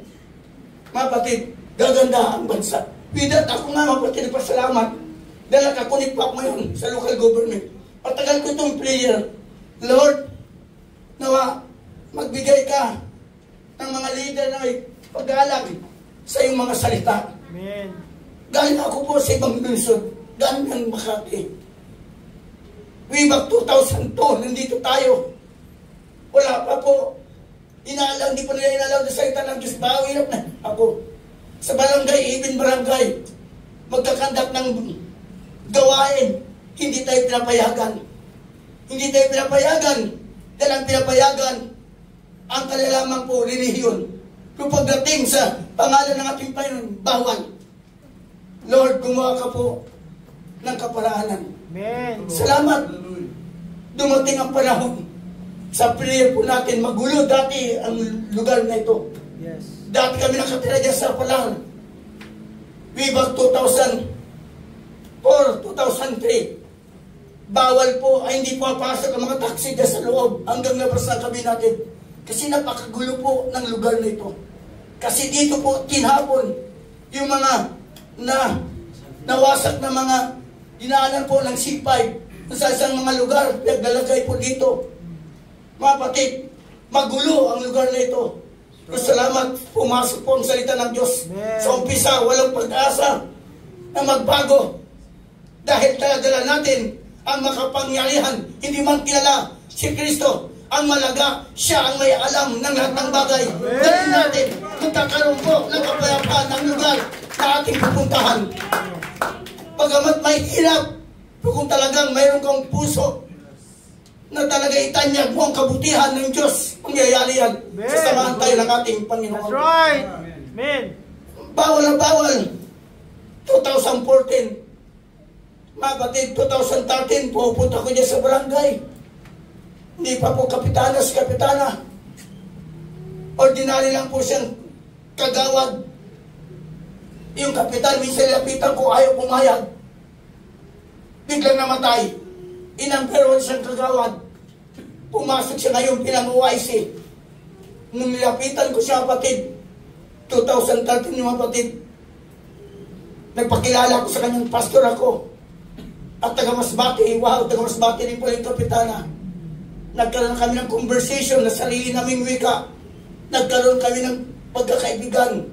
Mga kapatid, gaganda ang bansa. With that, ako nga mga kapatid, pasalamat dahil nakakunik pa ako ngayon sa local government. Patagal ko itong prayer. Lord, nawa, magbigay ka ng mga leader na may pag-alag sa iyong mga salita. Amen. Galing ako po sa ibang lungsod. Galing ng Makati. Way back 2002, nandito tayo. Wala pa po. Hindi pa nila inalaw na salita ng Diyos. Bawirap na ako. sa barangay, even barangay, magkakandak ng gawain, hindi tayo pinapayagan. Hindi tayo pinapayagan dahil ang pinapayagan ang kalalaman po, relihiyon. Kung pagdating sa pangalan ng ating Panginoon, bawal. Lord, gumawa ka po ng kaparaanan. Amen. Salamat. Dumating ang panahon. Sa prayer po natin, magulo dati ang lugar na ito. Yes. Dati kami nakatira dyan sa Palang. Way back 2000 or 2003. Bawal po, ay hindi po mapasok ang mga taxi dyan sa loob hanggang labas ng kami natin. Kasi napakagulo po ng lugar na ito. Kasi dito po, tinapon yung mga nawasak na mga dinaanan po ng C5 sa isang mga lugar, naglalagay po dito. Mga kapatid, magulo ang lugar na ito. Pero salamat, pumasok po ang salita ng Diyos. Sa umpisa, walang pag-asa na magbago. Dahil taladala natin ang makapangyarihan, hindi man kilala si Kristo. Ang malaga, siya ang may alam ng lahat ng bagay. Dahil natin, magkakaroon po ng kapayapaan ng lugar na ating pupuntahan. Pagamat may hirap, kung talagang mayroon kang puso na talaga itanyag mo ang kabutihan ng Diyos, mangyayari yan. Sasamahan tayo ng ating Panginoon. That's right. Amen. Bawal na bawal. 2014. Mga kapatid, 2013, pupunta ko dyan sa barangay. Hindi pa po kapitana si kapitana. Ordinary lang po siyang kagawad. Yung kapitan, minsan lapitan ko, ayaw pumayag. Biglang namatay. Inamperon siyang kagawad. Pumasok siya ngayon pinang-UIC. Nung nilapitan ko siya, kapatid, 2013 yung kapatid, nagpakilala ko sa kanyang pastor ako. At taga-Masbate, wow, taga-Masbate rin po yung kapitana. Nagkaroon kami ng conversation na sarili naming wika. Nagkaroon kami ng pagkakaibigan.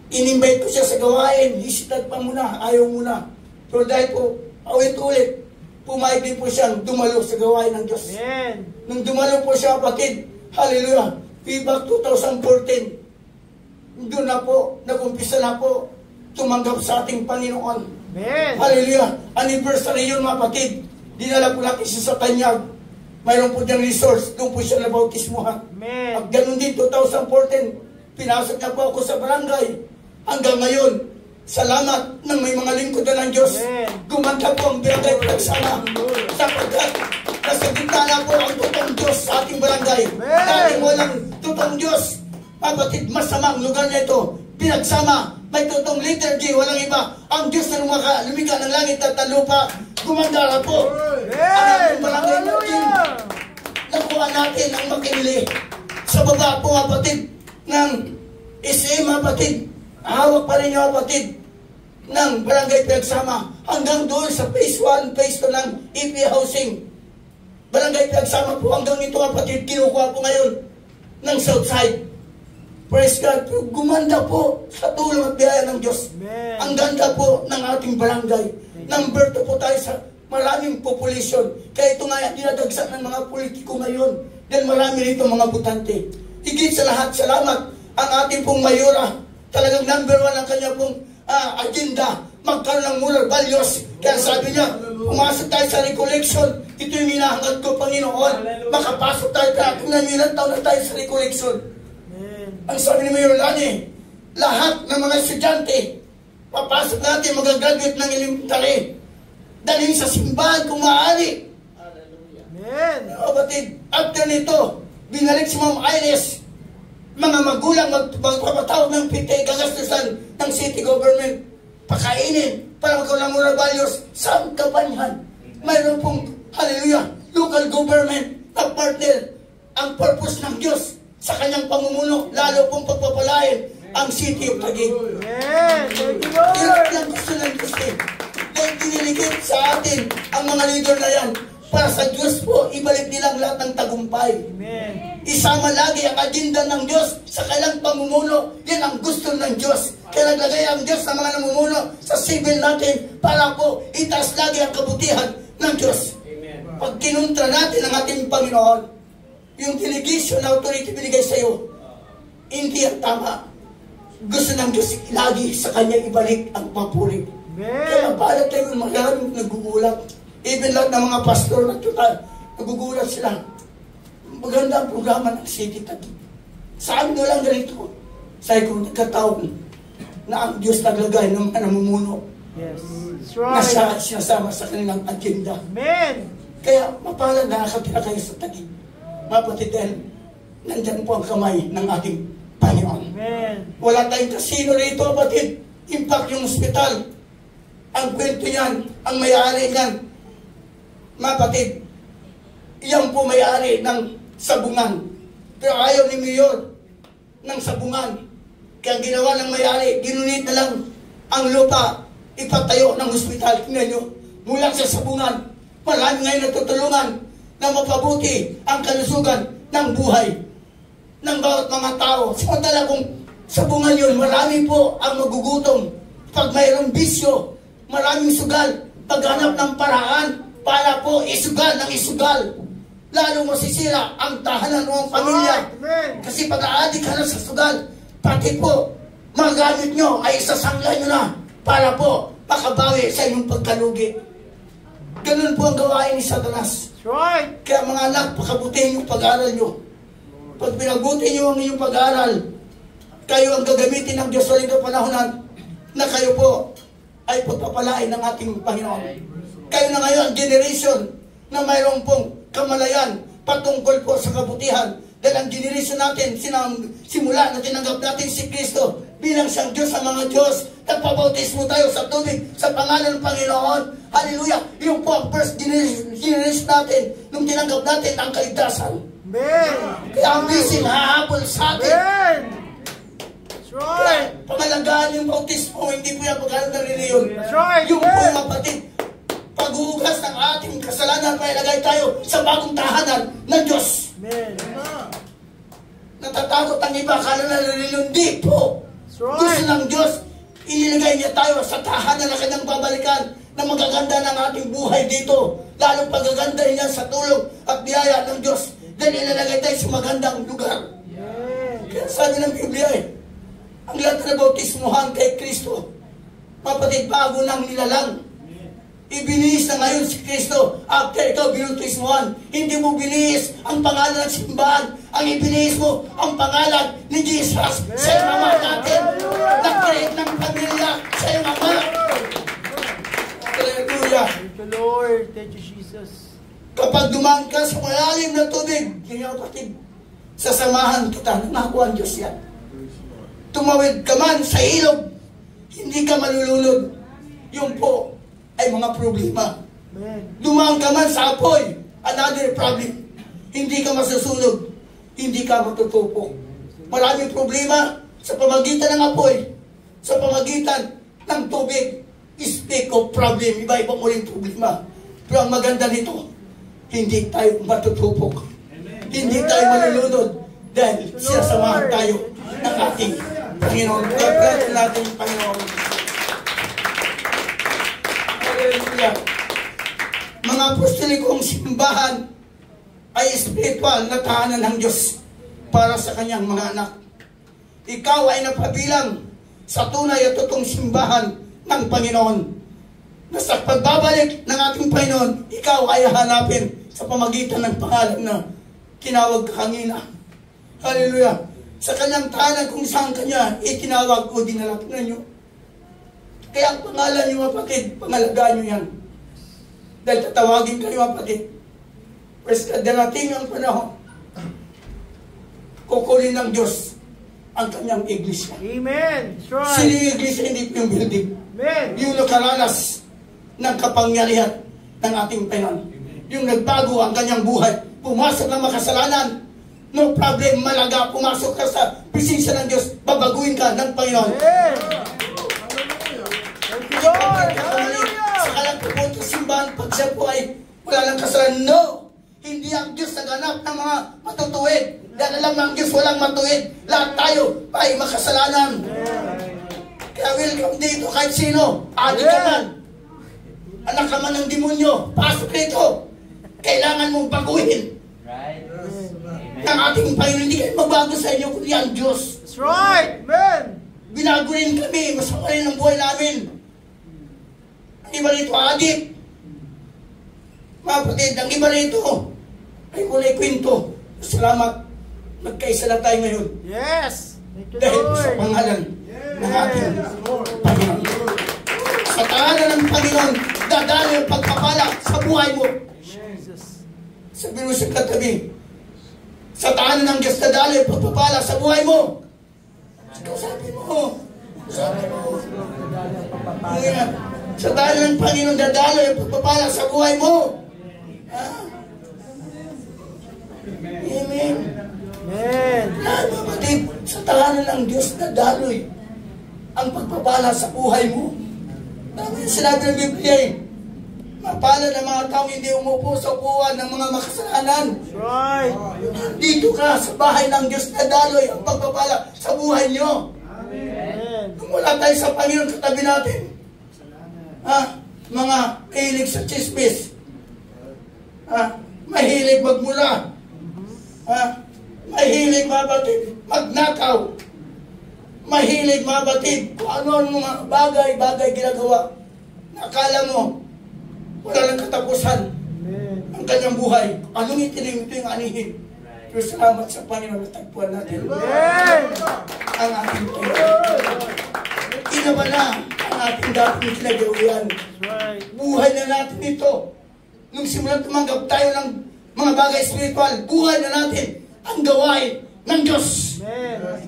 In-invite ko siya sa gawain. Isitad pa muna, ayaw muna. Pero dahil po, ulit-ulit, pumayag din po siyang dumalo sa gawain ng Diyos. Amen. Nung dumalo po siya, kapatid, hallelujah, way back 2014, doon na po, nag-umpisa na po, tumanggap sa ating Panginoon. Amen. Hallelujah. Anniversary yun, mga kapatid. Dinala po natin siya sa Tanyag. Mayroon po diyang resource. Doon po siya nabautismuhan. Amen. At ganun din, 2014, pinasok na po ako sa barangay. Hanggang ngayon, salamat ng may mga lingkod na ng Diyos. Amen. Gumanda po ang barangay pinagsama. Sapagkat nasa gitna na po ang totoong Diyos sa ating barangay. Amen. Dahil walang totoong Diyos, kapatid, masamang lugar na ito. Pinagsama, may totoong liturgy, walang iba. Ang Diyos na lumika ng langit at ng lupa, gumanda na po. Ang ating barangay natin, nakuha natin ang makinili. Sa baba po, kapatid, ng SM, kapatid, hawak pa rin yung kapatid ng barangay pinagsama hanggang doon sa phase 1, phase 2 ng EP housing. Barangay pinagsama po hanggang ito, kapatid, kinukuha po ngayon ng Southside. Praise God, gumanda po sa tulong at biyaya ng Diyos. Amen. Ang ganda po ng ating barangay. Number 2 po tayo sa maraming population. Kaya ito nga dinadagsak ng mga politiko ngayon. Dahil marami rito mga butante. Higit sa lahat, salamat ang ating pong mayora. Talagang number 1 ang kanya pong agenda. Magkaroon ng moral values. Kaya sabi niya, pumasok tayo sa recollection. Ito yung hinahangad ko, Panginoon. Makapasok tayo. Kung ilang taon na tayo sa recollection. Ang sabi ni Mayor Lani, lahat ng mga estudyante, papasok natin, magagraduate ng elementary. Dalhin sa simbahan kung maaari. Amen. Kapatid, after nito, binalik si Ma'am Ines, mga magulang magpapatawag ng PTA, gagastusan ng city government, pakainin, para magkaroon ng moral values, saan kapanyahan? Mayroon pong, hallelujah, local government na partner, ang purpose ng Diyos sa kanyang pamumuno, lalo pong pagpapalain ang City of Taguig. Amen. Thank you, Lord. Hirap lang gusto ng Diyos eh. Dahil diniligid sa atin ang mga leader na yan para sa Diyos po, ibalik nilang lahat ng tagumpay. Amen. Isama lagi ang agenda ng Diyos sa kailang pamumuno. Yan ang gusto ng Diyos. Kaya naglagay ang Diyos ng mga namumuno sa civil natin para po itaas lagi ang kabutihan ng Diyos. Amen. Pag kinuntra natin ang ating Panginoon, yung delegation na authority binigay sa iyo, hindi ang tama. gusto ng Diyos lagi sa Kanya ibalik ang papuri. Kaya mapalat tayo maraming nagugulat. Even lahat ng mga pastor nagugulat sila. Maganda ang programa ng City Taguig. Saan nyo lang ganito? Sabi ko, nagkataon na ang Diyos naglagay ng mga namumuno. Yes. Na sinasama sa kanilang agenda. Amen. Kaya mapalat na nakatira kayo sa Taguig. Mapatid dahil nandyan po ang kamay ng ating Panginoon. Amen. Wala tayong kasino rito, batid. Impact yung hospital. Ang kwento niyan, ang may-ari niyan, mapatid, iyan po may-ari ng sabungan. Pero ayaw ni Mayor ng sabungan. Kaya ginawa ng may-ari, ginunit na lang ang lupa, ipatayo ng hospital. Tingnan nyo, mula sa sabungan, marami ngayon natutulungan na mapabuti ang kalusugan ng buhay ng bawat mga tao. Samantala kung sabungan yun, marami po ang magugutom. Pag mayroong bisyo, maraming sugal. Paghanap ng paraan para po isugal ng isugal. Lalo masisira ang tahanan ng pamilya. Kasi pag-aadik ka na sa sugal, pati po, mga gamit nyo ay isasangla nyo na para po makabawi sa inyong pagkalugi. Ganun po ang gawain ni Satanas. Right. Kaya mga anak, pakabutin yung pag-aaral nyo. Pag pinabuti nyo ang inyong pag-aaral, kayo ang gagamitin ng Diyos sa lingkod panahonan na kayo po ay pagpapalain ng ating Panginoon. Kayo na ngayon, generation na mayroong pong kamalayan patungkol po sa kabutihan. Dahil ang generation natin, simula na tinanggap natin si Kristo bilang siyang Diyos sa mga Diyos. Nagpabautismo tayo sa tubig sa pangalan ng Panginoon. Hallelujah! Yung po ang first generation natin nung tinanggap natin ang kaligtasan. Amen. Kaya ang blessing hahabol sa atin. Amen. That's right. Kaya pangalagaan yung bautismo, hindi po yung pagkaroon ng reliyon. That's right. Yung po yung kapatid, paghuhugas ng ating kasalanan, mailagay tayo sa bagong tahanan ng Diyos. Amen. Natatakot ang iba, akala na reliyon. Di po. That's right. Gusto ng Diyos, inilagay niya tayo sa tahanan na kanyang babalikan na magaganda ng ating buhay dito. Lalo pagaganda niya sa tulong at biyaya ng Diyos. Dahil ilalagay tayo sa magandang lugar. Amen. Kaya sabi ng Biblia ang lahat na bautismuhan kay Kristo, mapatid bago ng nilalang. Ibinihis na ngayon si Kristo after ikaw binautismuhan. Hindi mo binihis ang pangalan ng simbahan. Ang ibinihis mo ang pangalan ni Jesus sa iyong ama natin. Nag-create ng pamilya sa iyong ama. Hallelujah. Thank you, Lord. Thank you, Jesus. Kapag dumaan ka sa malalim na tubig, ganyan kapatid, sasamahan kita. Nangako ang Diyos yan. Tumawid ka man sa ilog, hindi ka malulunod. Yung po ay mga problema. Amen. Dumaan ka man sa apoy, another problem. Hindi ka masusunog, hindi ka matutupok. Maraming problema sa pamagitan ng apoy, sa pamagitan ng tubig. Speak of problem, iba-iba mo rin problema. Pero ang maganda nito, hindi tayo matutupok. Hindi tayo malulunod dahil sinasamahan tayo ng ating Panginoon. God natin, Panginoon. Hallelujah. Mga apostolikong simbahan ay spiritual na tahanan ng Diyos para sa kanyang mga anak. Ikaw ay napabilang sa tunay at totoong simbahan ng Panginoon. Na sa pagbabalik ng ating Panginoon, ikaw ay hanapin sa pamagitan ng pangalan na tinawag kanina. Hallelujah. Sa kanyang tahanan kung saan kanya itinawag o dinalap na nyo. Kaya ang pangalan nyo, kapatid, pangalagaan nyo yan. Dahil tatawagin kayo, kapatid. Pwes darating ang panahon, kukunin ng Diyos ang kanyang iglesia. Amen. That's right. Sino yung iglesia? Hindi po yung building. Amen. Yung nakaranas ng kapangyarihan ng ating Panginoon. Yung nagbago ang kanyang buhay. Pumasok ng makasalanan. No problem, malaga. Pumasok ka sa presensya ng Diyos. Babaguhin ka ng Panginoon. Amen. Thank you, Lord. Hallelujah. Sa kalang pupunta sa simbahan, pag siya po ay wala lang kasalanan. No! Hindi ang Diyos naganap ng mga matutuwid. Dahil alam ang Diyos walang matuwid. Lahat tayo ay makasalanan. Kaya welcome dito kahit sino. Adi ka man. Anak ka man ng demonyo. Pasok dito. Kailangan mong baguhin. Right. Ng ating Panginoon. Hindi kayo magbago sa inyo kundi ang Diyos. That's right. Amen. Binago rin kami, masama rin ang buhay namin. Ang iba rito, adik. Mga kapatid, ang iba rito, ay kulay kwento. Salamat, nagkaisa na tayo ngayon. Yes! Thank you, Dahil Lord. sa pangalan ng ating Panginoon. Sa pangalan ng Panginoon, dadali ang pagpapala sa buhay mo. Jesus. Sabi mo sa katabi, sa tahanan ng Diyos dadali ang pagpapala sa buhay mo. Sabi mo. Ayan. Sa tahanan ng Panginoon dadali ang pagpapala sa buhay mo. Amen. Amen. Kapatid, sa tahanan ng Diyos dadaloy ang pagpapala sa buhay mo. Tama yung sinabi ng Biblia eh. Mapala ng mga taong hindi umupo sa upuan ng mga makasalanan. That's right. Dito ka sa bahay ng Diyos dadaloy ang pagpapala sa buhay nyo. Amen. Kung wala tayo sa Panginoon katabi natin, mga mahilig sa chismis, mahilig magmula, mahilig mabatid, magnakaw, mahilig mabatid, kung ano ang mga bagay ginagawa, nakala mo, wala lang katapusan ang kanyang buhay. Anong itinim ito yung anihin? Pero salamat sa Panginoon na tagpuan natin. Amen. Ang ating Panginoon. Inawa na ang ating dating kinagawian. That's right. Buhay na natin ito. Nung simulan tumanggap tayo ng mga bagay spiritual, buhay na natin ang gawain ng Diyos. Amen.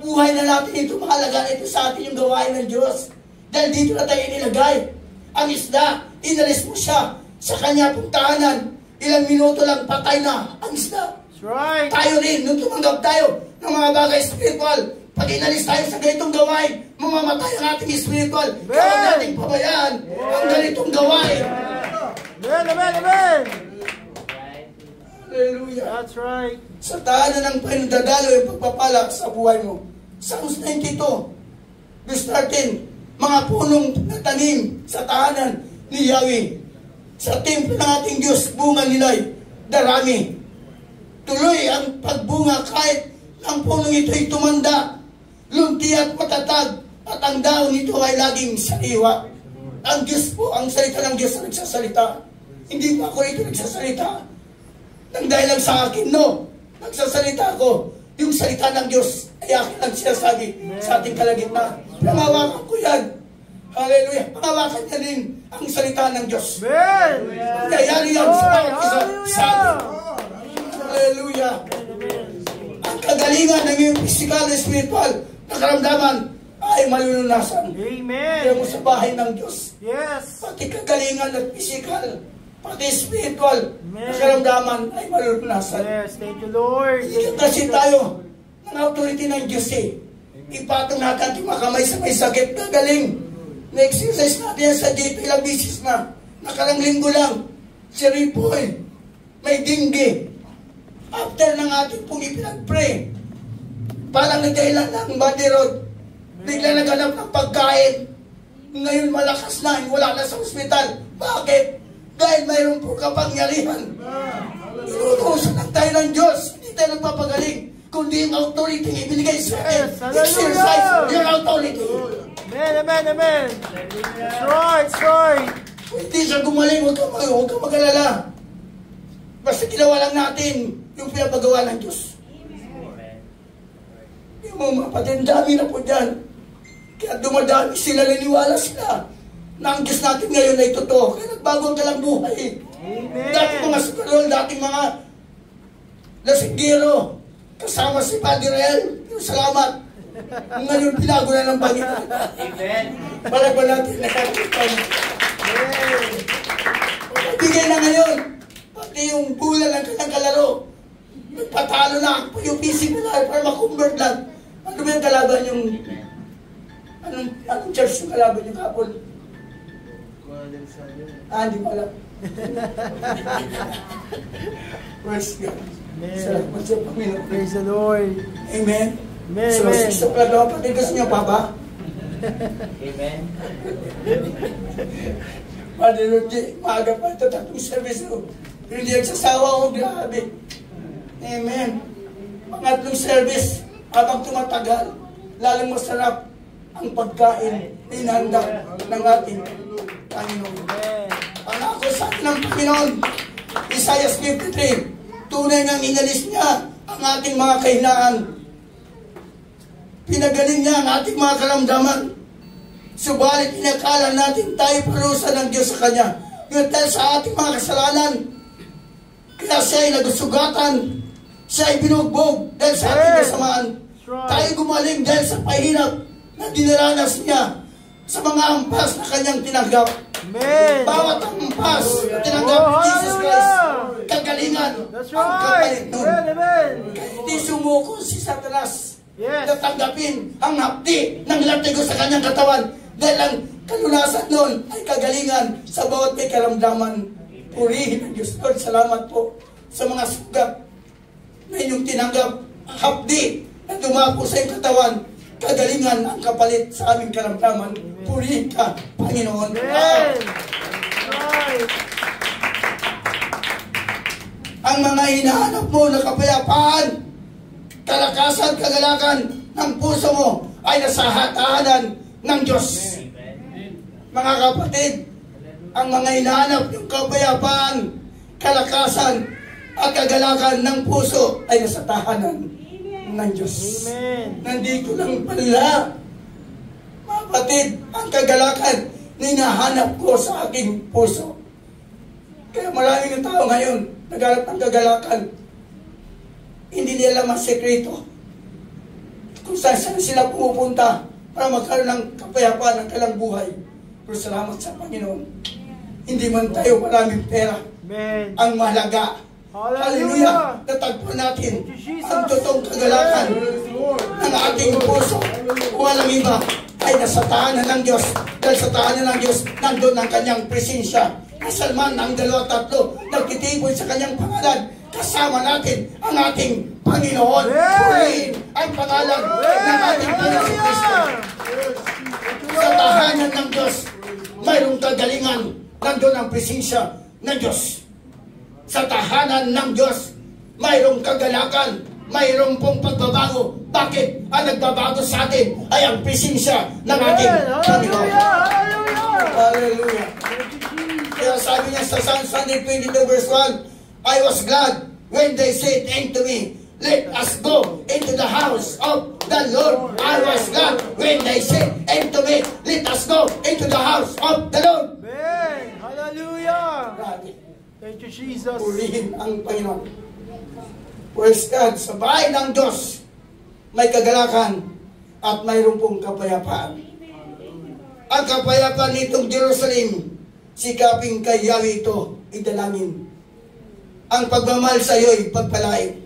Buhay na natin ito, mahalaga na ito sa atin yung gawain ng Diyos. Dahil dito na tayo inilagay. Ang isda, inalis mo siya sa kanya pong tahanan. Ilang minuto lang patay na ang isda. That's right. Tayo rin, nung tumanggap tayo ng mga bagay spiritual, pag inalis tayo sa ganitong gawain, mamamatay ang ating spiritual. Kaya nating pabayaan ang ganitong gawain. Amen, amen, amen. Hallelujah. That's right. Sa tahanan ng Panginoon dadalo yung pagpapala sa buhay mo. Psalms 92, verse 13, mga punong natanim sa tahanan ni Yahweh. Sa templo ng ating Diyos, bunga nila'y darami. Tuloy ang pagbunga kahit ang punong ito'y tumanda, lunti at matatag, at ang daon nito ay laging sariwa. Ang Diyos po, ang salita ng Diyos na nagsasalita. Hindi pa ako ito nagsasalita nang dahil lang sa akin, no. Nagsasalita ako. Yung salita ng Diyos ay akin ang sinasabi sa ating kalagitnaan. Pangawakan ko yan. Hallelujah. Pangawakan niya din ang salita ng Diyos. Amen. Nangyayari yan sa bawat isa sa atin. Hallelujah. Ang kagalingan ng iyong physical and spiritual na karamdaman ay malulunasan. Amen. Kaya mo sa bahay ng Diyos. Yes. Pati kagalingan at physical, pati spiritual na karamdaman ay malulunasan. Yes. Thank you, Lord. Kasi tayo, ng authority ng Diyos eh. Ipatong natin ating mga kamay sa may sakit, gagaling. Na-exercise natin yan sa dito ilang bisis na. Nakalang linggo lang. Si Ripoy, may dingge. After ng ating pong ipinag-pray, parang nagdahilan ng body road. Bigla naghanap ng pagkain. Ngayon malakas na, wala na sa ospital. Bakit? Dahil mayroon po kapangyarihan. Inutusan lang tayo ng Diyos. Hindi tayo nagpapagaling. Kundi yung authority na ibinigay sa atin. Exercise your authority. Amen, amen, amen. That's right, that's right. Kung hindi siya gumaling, huwag ka mag-alala. Basta ginawa lang natin yung pinapagawa ng Diyos. Yung mga kapatid, dami na po dyan. Kaya dumadami sila, naniwala sila na ang Diyos natin ngayon ay totoo. Kaya nagbago ang kalang buhay. Amen. Dating mga skalol, dating mga lasinggero, kasama si Padre Real, salamat. Ngayon, binago na ng Panginoon. Amen. Palagpan natin nakakita. Amen. Bigay na ngayon. Pati yung bulan ng kanyang kalaro. Nagpatalo na yung PC na para makonvert lang. Ano ba yung kalaban yung... Anong church yung kalaban yung kapon? Hindi ko alam. Praise God. Salamat sa Panginoon. Praise the Lord. Amen. Amen, So, amen. sa pala, pati gusto niyo, Papa? Amen. Padre Roger, maaga pa ito, 3 service ko. Pero hindi nagsasawa ako, grabe. Amen. Pangatlong service, habang tumatagal, lalong masarap. ang pagkain na inihanda ng ating Panginoon. Ang ako sa atin ng Panginoon, Isaiah 53, tunay nang inalis niya ang ating mga kahinaan. Pinagaling niya ang ating mga karamdaman. Subalit inakala natin tayo parusa ng Diyos sa Kanya. Yun dahil sa ating mga kasalanan. Kaya siya ay nagusugatan. Siya ay binugbog dahil sa ating kasamaan. Tayo gumaling dahil sa pahirap na dinaranas niya sa mga ampas na Kanyang tinanggap. Amen. Bawat ampas na tinanggap ni Jesus Christ, kagalingan ang kapalit nun. Kaya hindi sumuko si Satanas. Natanggapin ang hapdi ng latigo sa kanyang katawan dahil ang kalunasan nun ay kagalingan sa bawat may karamdaman. Purihin ang Diyos. Lord, salamat po sa mga sugat na inyong tinanggap. Hapdi na dumapo sa iyong katawan, kagalingan ang kapalit sa aming karamdaman. Purihin ka, Panginoon. Ang mga hinahanap mo na kapayapaan, kalakasan, kagalakan ng puso mo ay nasa hatahanan ng Diyos. Mga kapatid, ang mga hinahanap yung kapayapaan, kalakasan, at kagalakan ng puso ay nasa tahanan ng Diyos. Amen. Nandito lang pala, mga kapatid, ang kagalakan na hinahanap ko sa aking puso. Kaya maraming tao ngayon naghanap ng kagalakan. Hindi nila alam ang sekreto kung saan sila pumupunta para magkaroon ng kapayapaan ng kanilang buhay. Pero salamat sa Panginoon. Hindi man tayo maraming pera. Amen. Ang mahalaga. Hallelujah! Natagpuan natin ang totoong kagalakan ng ating puso. Kung alam iba, ay nasa tahanan ng Diyos. Dahil sa tahanan ng Diyos, nandun ang kanyang presensya. Kasalman ang 2-3, nagtitiboy sa kanyang pangalan. Kasama natin ang ating Panginoon. Purihin ang pangalan ng ating Panginoon si Kristo. Sa tahanan ng Diyos, mayroong kagalingan. Nandun ang presensya ng Diyos. Sa tahanan ng Diyos, mayroong kagalakan. Mayroong pong pagbabago. Bakit? Ang nagbabago sa atin ay ang presensya ng ating Panginoon. Hallelujah! Kaya sabi niya sa Psalm 122 verse 1, I was glad when they said unto me, let us go into the house of the Lord. I was glad when they said unto me, let us go into the house of the Lord. Amen. Hallelujah. Grabe. Thank you, Jesus. Purihin ang Panginoon. Praise God. Sa bahay ng Diyos, may kagalakan at mayroon pong kapayapaan. Ang kapayapaan nitong Jerusalem, sikaping kay Yahweh ito, idalangin. Ang pagmamahal sa iyo ay pagpalain.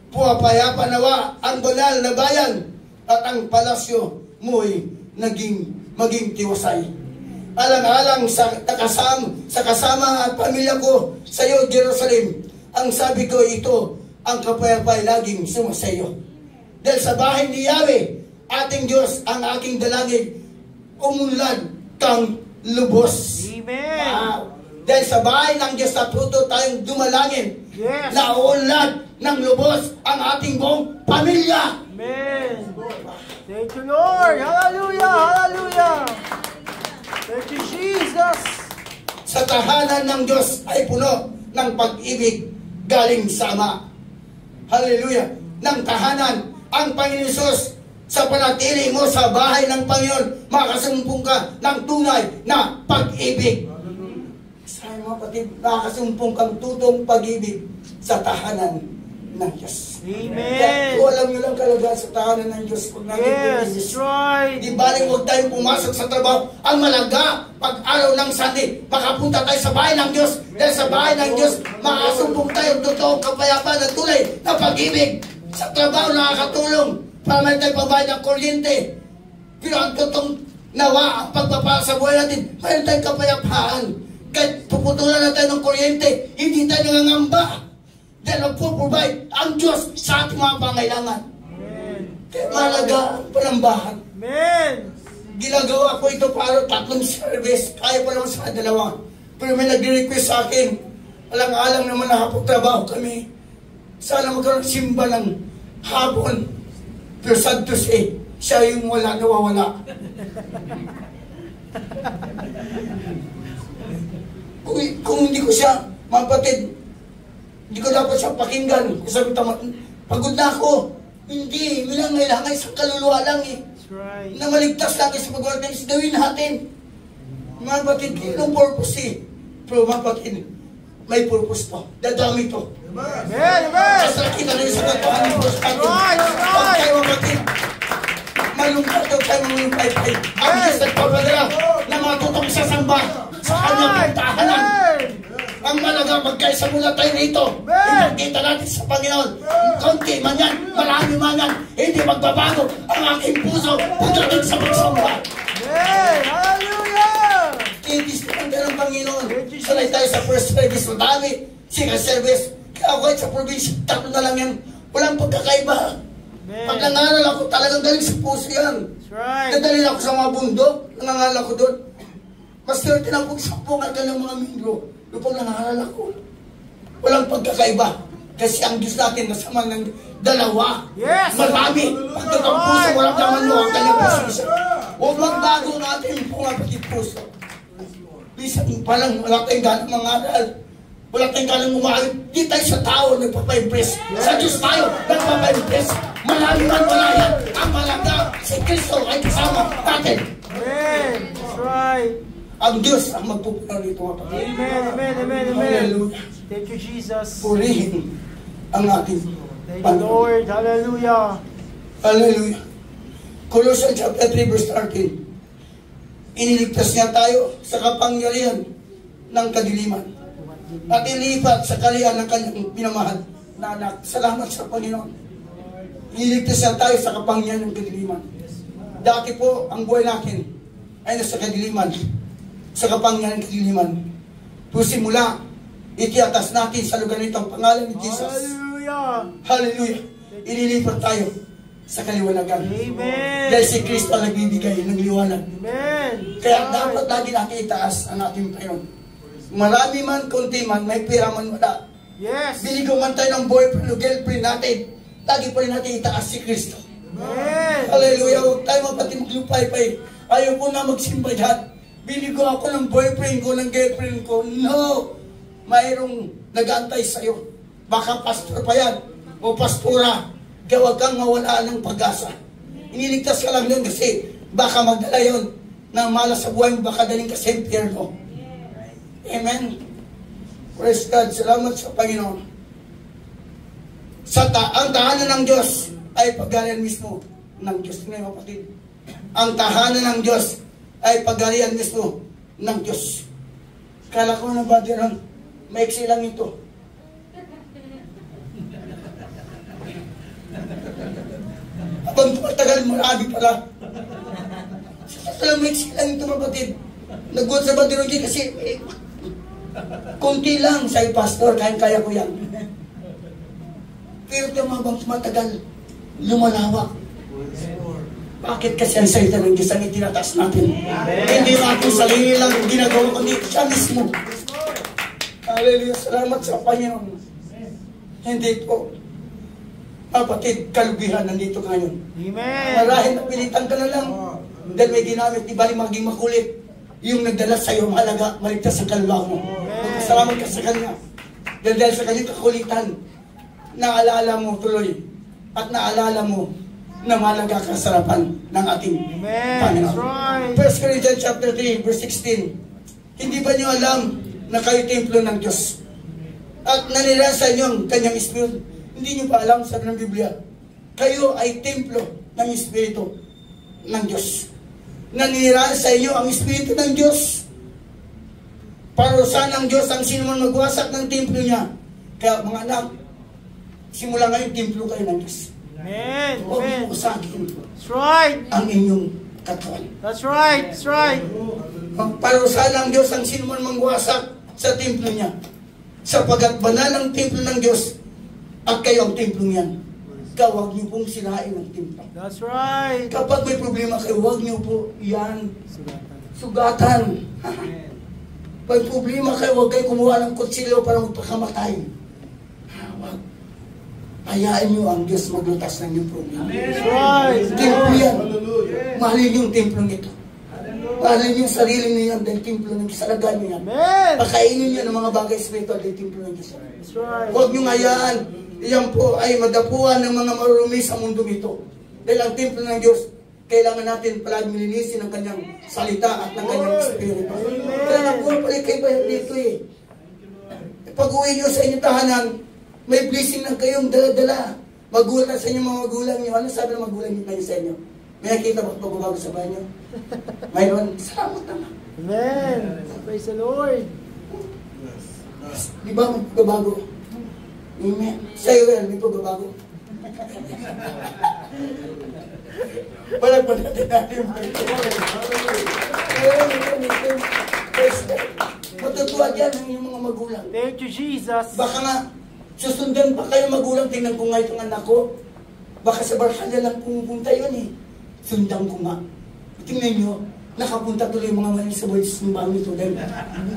Pumapayapa nawa ang banal na bayan at ang palasyo mo ay maging tiwasay. Alang-alang sa kasama at pamilya ko sa iyo, Jerusalem, ang sabi ko ito, ang kapayapay laging sumasayo. Dahil sa bahay ni Yahweh, ating Diyos, ang aking dalangin, umunlad kang lubos. Amen. Wow. Dahil sa bahay ng Diyos natuto tayong dumalangin. Yes. Na uunlad ng lubos ang ating buong pamilya. Amen. Thank you, Lord. Hallelujah. Hallelujah. Thank you, Jesus. Sa tahanan ng Diyos ay puno ng pag-ibig galing sa Ama. Hallelujah. Ng tahanan, ang Panginoon Jesus, sa panatili mo sa bahay ng Panginoon, makasumpong ka ng tunay na pag-ibig. Sa mga kapatid, makasumpong kang tutong pag-ibig sa tahanan ng Diyos. Amen. Kung alam nyo lang kalagayan sa tahanan ng Diyos, huwag natin Yes, that's right. di baling huwag tayong pumasok sa trabaho. Ang malaga, pag araw ng Sunday, makapunta tayo sa bahay ng Diyos. Dahil sa bahay ng Diyos, makasumpong tayo totoong kapayapaan at tunay na pag-ibig. Sa trabaho, nakakatulong para may tayo pambayad ng kuryente. Pero ang totoong nawa, ang pagpapala sa buhay natin, mayroon tayong kapayapaan. Kahit puputulan na tayo ng kuryente, hindi tayo nangangamba. Dahil magpo-provide ang Diyos sa ating mga pangailangan. Amen. Kaya malaga ang panambahan. Amen. Ginagawa ko ito para 3 service. Kaya pa naman sa 2. Pero may nag-request sa akin. Alang-alang naman nakapagtrabaho kami. Sana magkaroon simba ng hapon. Pero sad to say, Siya yung wala, nawawala. Kung hindi ko siya, mga kapatid, hindi ko dapat siya pakinggan. Kung sabi tama, pagod na ako. Hindi, kailangan isang kaluluwa lang eh. That's right. Na maligtas natin sa pagwag ng gawin natin. Mga kapatid, yung purpose eh. Pero mga kapatid, may purpose to. Dadami to. Amen, amen. Kasi nakita na yung sa katuhan ng purpose natin. Right, right. Huwag tayo mga kapatid. Malungkot daw tayo malumpay-pay. Ang Diyos nagpapadala na matutong sa samba sa kanyang tahanan. Ang malaga, magkaisa mula tayo rito. Ipagkita natin sa Panginoon. Konti man yan, marami man yan, hindi magbabago ang aking puso pagdating sa pagsamba. Amen! Hallelujah! Idiskanda ng Panginoon. Sanay tayo sa first service, madami. Second service, kaya ako sa probinsya, 3 na lang yan. Walang pagkakaiba. Pag nangaral ako, talagang galing sa puso yan. That's right. Nadalhin ako sa mga bundok, nangangal ako doon. Mas tinapog sa pungagan ng mga mindro. Lupang nangaral ako. Walang pagkakaiba. Kasi ang Diyos natin nasama ng dalawa. Yes! Marami. Pagkat ang puso, walang naman mo ang kanyang puso. Huwag magbago natin yung pungapatid puso. Bisan pa lang, wala tayong ganang mangaral. Wala tayong ganang umawit. Di tayo sa tao nagpapa-impress. Sa Diyos tayo nagpapa-impress. Marami man wala yan. Ang malaga, si Kristo ay kasama natin. Amen! That's right. Ang Diyos ang magpupunan nito, mga kapatid. Amen, amen, amen, amen. Hallelujah. Thank you, Jesus. Purihin ang ating Thank you, Lord. Hallelujah. Hallelujah. Colossians chapter 3 verse 13. Iniligtas niya tayo sa kapangyarihan ng kadiliman at ilipat sa kalian ng kanyang pinamahal na anak. Salamat sa Panginoon. Iniligtas niya tayo sa kapangyarihan ng kadiliman. Dati po, ang buhay natin ay nasa kadiliman, sa kapangyarihan ng kadiliman. Pero simula, itiatas natin sa lugar nito ang pangalan ni Jesus. Hallelujah. Hallelujah. Ililipat tayo sa kaliwanagan. Amen. Dahil si Kristo ang nagbibigay ng liwanag. Amen. Kaya dapat lagi natin itaas ang ating Panginoon. Marami man, konti man, may pera man wala. Yes. Binigaw man tayo ng boyfriend o girlfriend natin, lagi pa rin natin itaas si Kristo. Amen. Hallelujah. Huwag tayo mapati maglupay-pay. Ayaw ko na magsimba dyan. Binigaw ako ng boyfriend ko, ng girlfriend ko. No! Mayroong nag-aantay sa'yo. Baka pastor pa yan o pastora. Kaya huwag kang mawala ng pag-asa. Iniligtas ka lang yun kasi baka magdala yun ng malas sa buhay mo, baka daling ka sa impyerno. Amen. Praise God. Salamat sa Panginoon. Ang tahanan ng Diyos ay paggalian mismo ng Diyos. Ngayon, kapatid. Ang tahanan ng Diyos ay paggalian mismo ng Diyos. Kala ko na ba din maiksi lang ito. Habang tumatagal mo, marami pala. Alam mo, lang ito, kapatid. Nag-good sa Badironggi kasi kunti lang sa'yo, pastor, kaya ko yan. Pero ito habang tumatagal, lumalawak. Bakit kasi ang salita ng Diyos ang itinataas natin? Hindi natin sarili lang ang ginagawa, kundi siya mismo. Hallelujah, salamat sa Panginoon. Hindi po, kapatid, kalubihan nandito ngayon. Amen. Marahil napilitan ka na lang dahil may ginamit, di bali maging makulit. Yung nagdala sa iyo, mahalaga, maligtas ang kaluluwa mo. Magpasalamat ka sa Kanya. Dahil sa Kanyang kakulitan, naalala mo tuloy at naalala mo na mahalaga ka sa harapan ng ating Panginoon. Right. 1 Corinthians chapter 3, verse 16. Hindi ba niyo alam na kayo templo ng Diyos? At nanirahan sa inyo ang Kanyang Espiritu. Hindi niyo pa alam, sabi ng Biblia, kayo ay templo ng Espiritu ng Diyos. Nanirahan sa inyo ang Espiritu ng Diyos. Parusahan ng Diyos ang sino man magwasak ng templo niya. Kaya mga anak, simula ngayon, templo kayo ng Diyos. Amen. Huwag Amen. mo usakin That's right. ang inyong katawan. That's right. That's right. Parusahan ng Diyos ang sino man magwasak sa templo niya. Sapagat banal ang templo ng Diyos at kayo ang templo niyan. Huwag niyo pong sirain ang templo. That's right. Kapag may problema kayo, huwag niyo po yan sugatan. Pag problema kayo, huwag kayo kumuha ng kutsilyo para magpakamatay. Huwag. Hayaan nyo ang Diyos maglutas ng inyong problema. That's right. Templo yan. Mahalin yung templong ito. Mahalin yung sarili niyo yan dahil templo ng Diyos. Alagaan nyo yan. Amen. Pakainin nyo ng mga bagay spiritual dahil templo ng Diyos. That's right. Huwag nyo hayaan. Iyan po ay madapuan ng mga marumi sa mundo ito. Dahil ang templo ng Diyos, kailangan natin palagi nilinisin ang kanyang salita at ng kanyang espiritu. Kaya nabuhay pala kayo dito eh. Pag uwi nyo sa inyong tahanan, may blessing na kayong dala-dala. Magulat sa inyong mga magulang nyo. Ano sabi ng magulang nyo kayo sa inyo? May nakita ba pagbabago sa bahay nyo? Mayroon, salamat naman. Amen. Praise the Lord. Di ba may pagbabago? Amen. Sa'yo yan, may pagbabago. Walang pa natin natin. Matutuwa dyan ang inyong mga magulang. Thank you, Jesus. Baka nga, susundan pa kayo magulang. Tingnan ko nga itong anak ko. Baka sa Barkada lang pumupunta yun eh. Sundan ko nga. Tingnan nyo, nakapunta tuloy yung mga mali sa boys ng bago nito dahil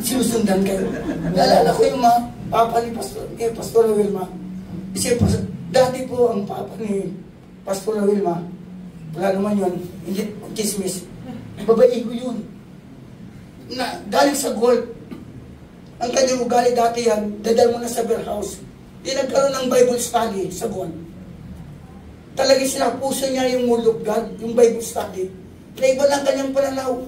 sinusundan kayo. Naalala ko yung mga papa ni Pastor Wilma. Kasi dati po ang papa ni Pastor Wilma, wala naman yun, hindi chismis. Babae ko yun. Na, galing sa gold. Ang kanyang ugali dati yan, dadal mo na sa bear house. Di nagkaroon ng Bible study sa gold. Talagang sinapuso niya yung Word of God, yung Bible study. Naiba lang kanyang pananaw.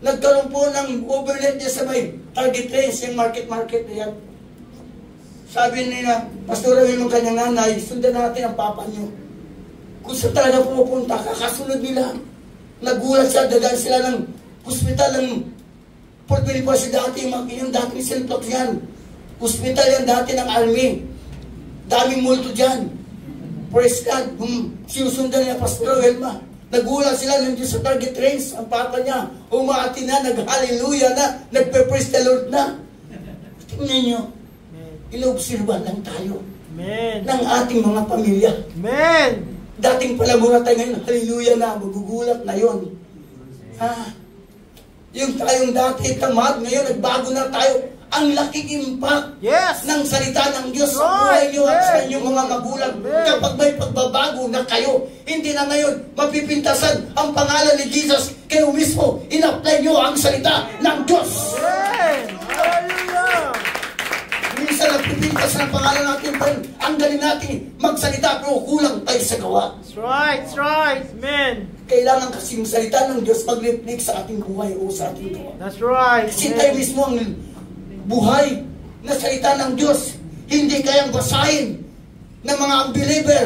Nagkaroon po ng overnight niya sa may target range, yung market na yan. Sabi niya, Pastor Rawin, ng kanyang nanay, sundan natin ang papa niyo. Kung saan talaga pumupunta, kakasunod nila. Nagulat siya, dagaan sila ng hospital ng Port Bonifacio dati, yung dating Siltox yan. Hospital yan dati ng Army. Daming multo dyan. Praise God, sinusundan niya Pastor Wilma. Nagulat sila nandiyo sa target range. Ang papa niya, umaati na, nag-hallelujah na, nagpe-praise the Lord na. Tingnan nyo, inobserban lang tayo. Amen. Ng ating mga pamilya. Amen. Dating pala tayo ngayon, hallelujah na, magugulat na yon. Ha? Yung tayong dati tamad, ngayon nagbago na tayo. Ang laking impact ng salita ng Diyos sa buhay niyo at sa inyong mga magulang. Kapag may pagbabago na kayo, hindi na ngayon mapipintasan ang pangalan ni Jesus. Kayo mismo, in-apply niyo ang salita ng Diyos. Hallelujah. Minsan nagpipintasan ang pangalan natin, pero ang galing natin magsalita, pero kulang tayo sa gawa. That's right, that's right. Amen. Kailangan kasi yung salita ng Diyos mag-reflect sa ating buhay o sa ating gawa. That's right. Kasi tayo mismo ang buhay na salita ng Diyos. Hindi kayang basahin ng mga unbeliever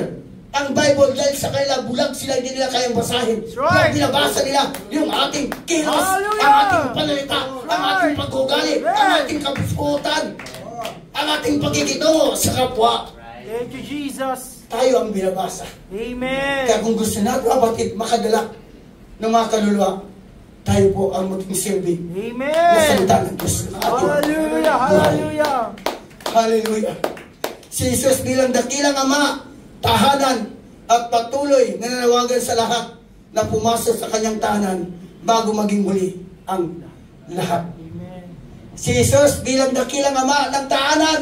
ang Bible dahil sa kanila bulag sila, hindi nila kayang basahin. Right. Kung binabasa nila yung ating kilos, Hallelujah. ang ating panalita, ang ating pag-ugali, ang ating kapusutan, ang ating pagkikitungo sa kapwa. Thank you, Jesus. Tayo ang binabasa. Amen. Kaya kung gusto natin, kapatid, makadala ng mga kaluluwa, tayo po ang maging silbi na Amen. salita ng Diyos. Hallelujah. Hallelujah. Hallelujah. Si Jesus bilang dakilang Ama, tahanan at patuloy na nanawagan sa lahat na pumasok sa kanyang tahanan bago maging muli ang lahat. Amen. Si Jesus bilang dakilang Ama ng tahanan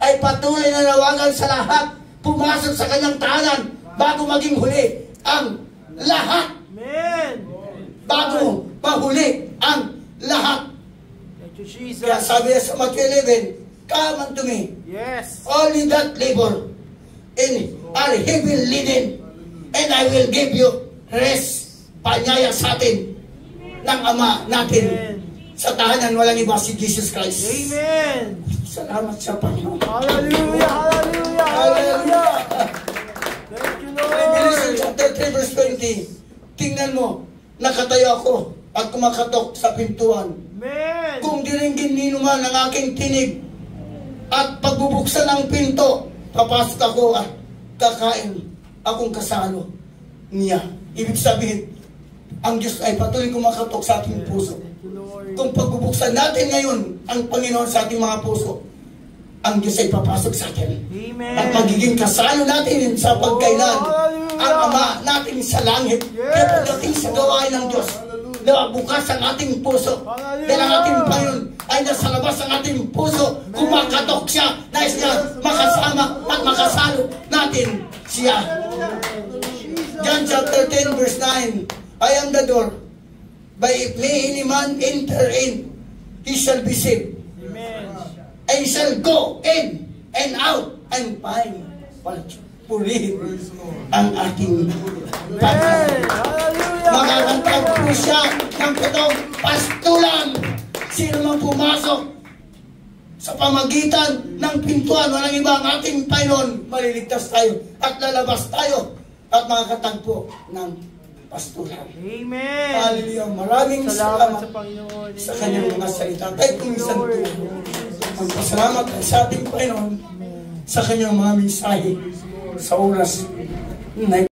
ay patuloy na nanawagan sa lahat pumasok sa kanyang tahanan bago maging huli ang lahat. Amen. Bago mahuli ang lahat. Thank you, Jesus. Kaya sabi niya sa Matthew 11, come unto me, Yes. all ye that labor and are heavy laden, and I will give you rest. Panyaya sa atin ng Ama natin. Amen. Sa tahanan walang iba si Jesus Christ. Amen. Salamat sa Panginoon. Hallelujah. Hallelujah. Hallelujah. Thank you, Revelation Lord. chapter 3 verse 20. Tingnan mo, nakatayo ako at kumakatok sa pintuan. Amen. Kung diringgin ninuman ang aking tinig at pagbubuksan ng pinto, papasok ako at kakain akong kasalo niya. Ibig sabihin, ang Diyos ay patuloy kumakatok sa ating puso. Thank you, Lord. Kung pagbubuksan natin ngayon ang Panginoon sa ating mga puso, ang Diyos ay papasok sa atin. Amen. At magiging kasalo natin sa pagkailan Hallelujah. ang Ama natin sa langit. Yes. Kaya pagdating sa gawain ng Diyos, na bukas ang ating puso. Hallelujah. Dahil ang ating Panginoon ay nasa labas ang ating puso. Kumakatok siya, nais niya makasama at makasalo na Hallelujah. John chapter 10 verse 9. I am the door. By me any man enter in, he shall be saved. And shall go in and out and find purihin ang ating Panginoon. Makakantag po siya ng katong pastulan. Sino man pumasok sa pamagitan ng pintuan, walang iba ang ating Panginoon, maliligtas tayo at lalabas tayo at makakatagpo ng pastulan. Amen. Hallelujah. Maraming salamat sa Panginoon. sa kanyang mga salita. Kahit kung isang tulo, magpasalamat sa ating Panginoon sa kanyang mga mensahe sa oras na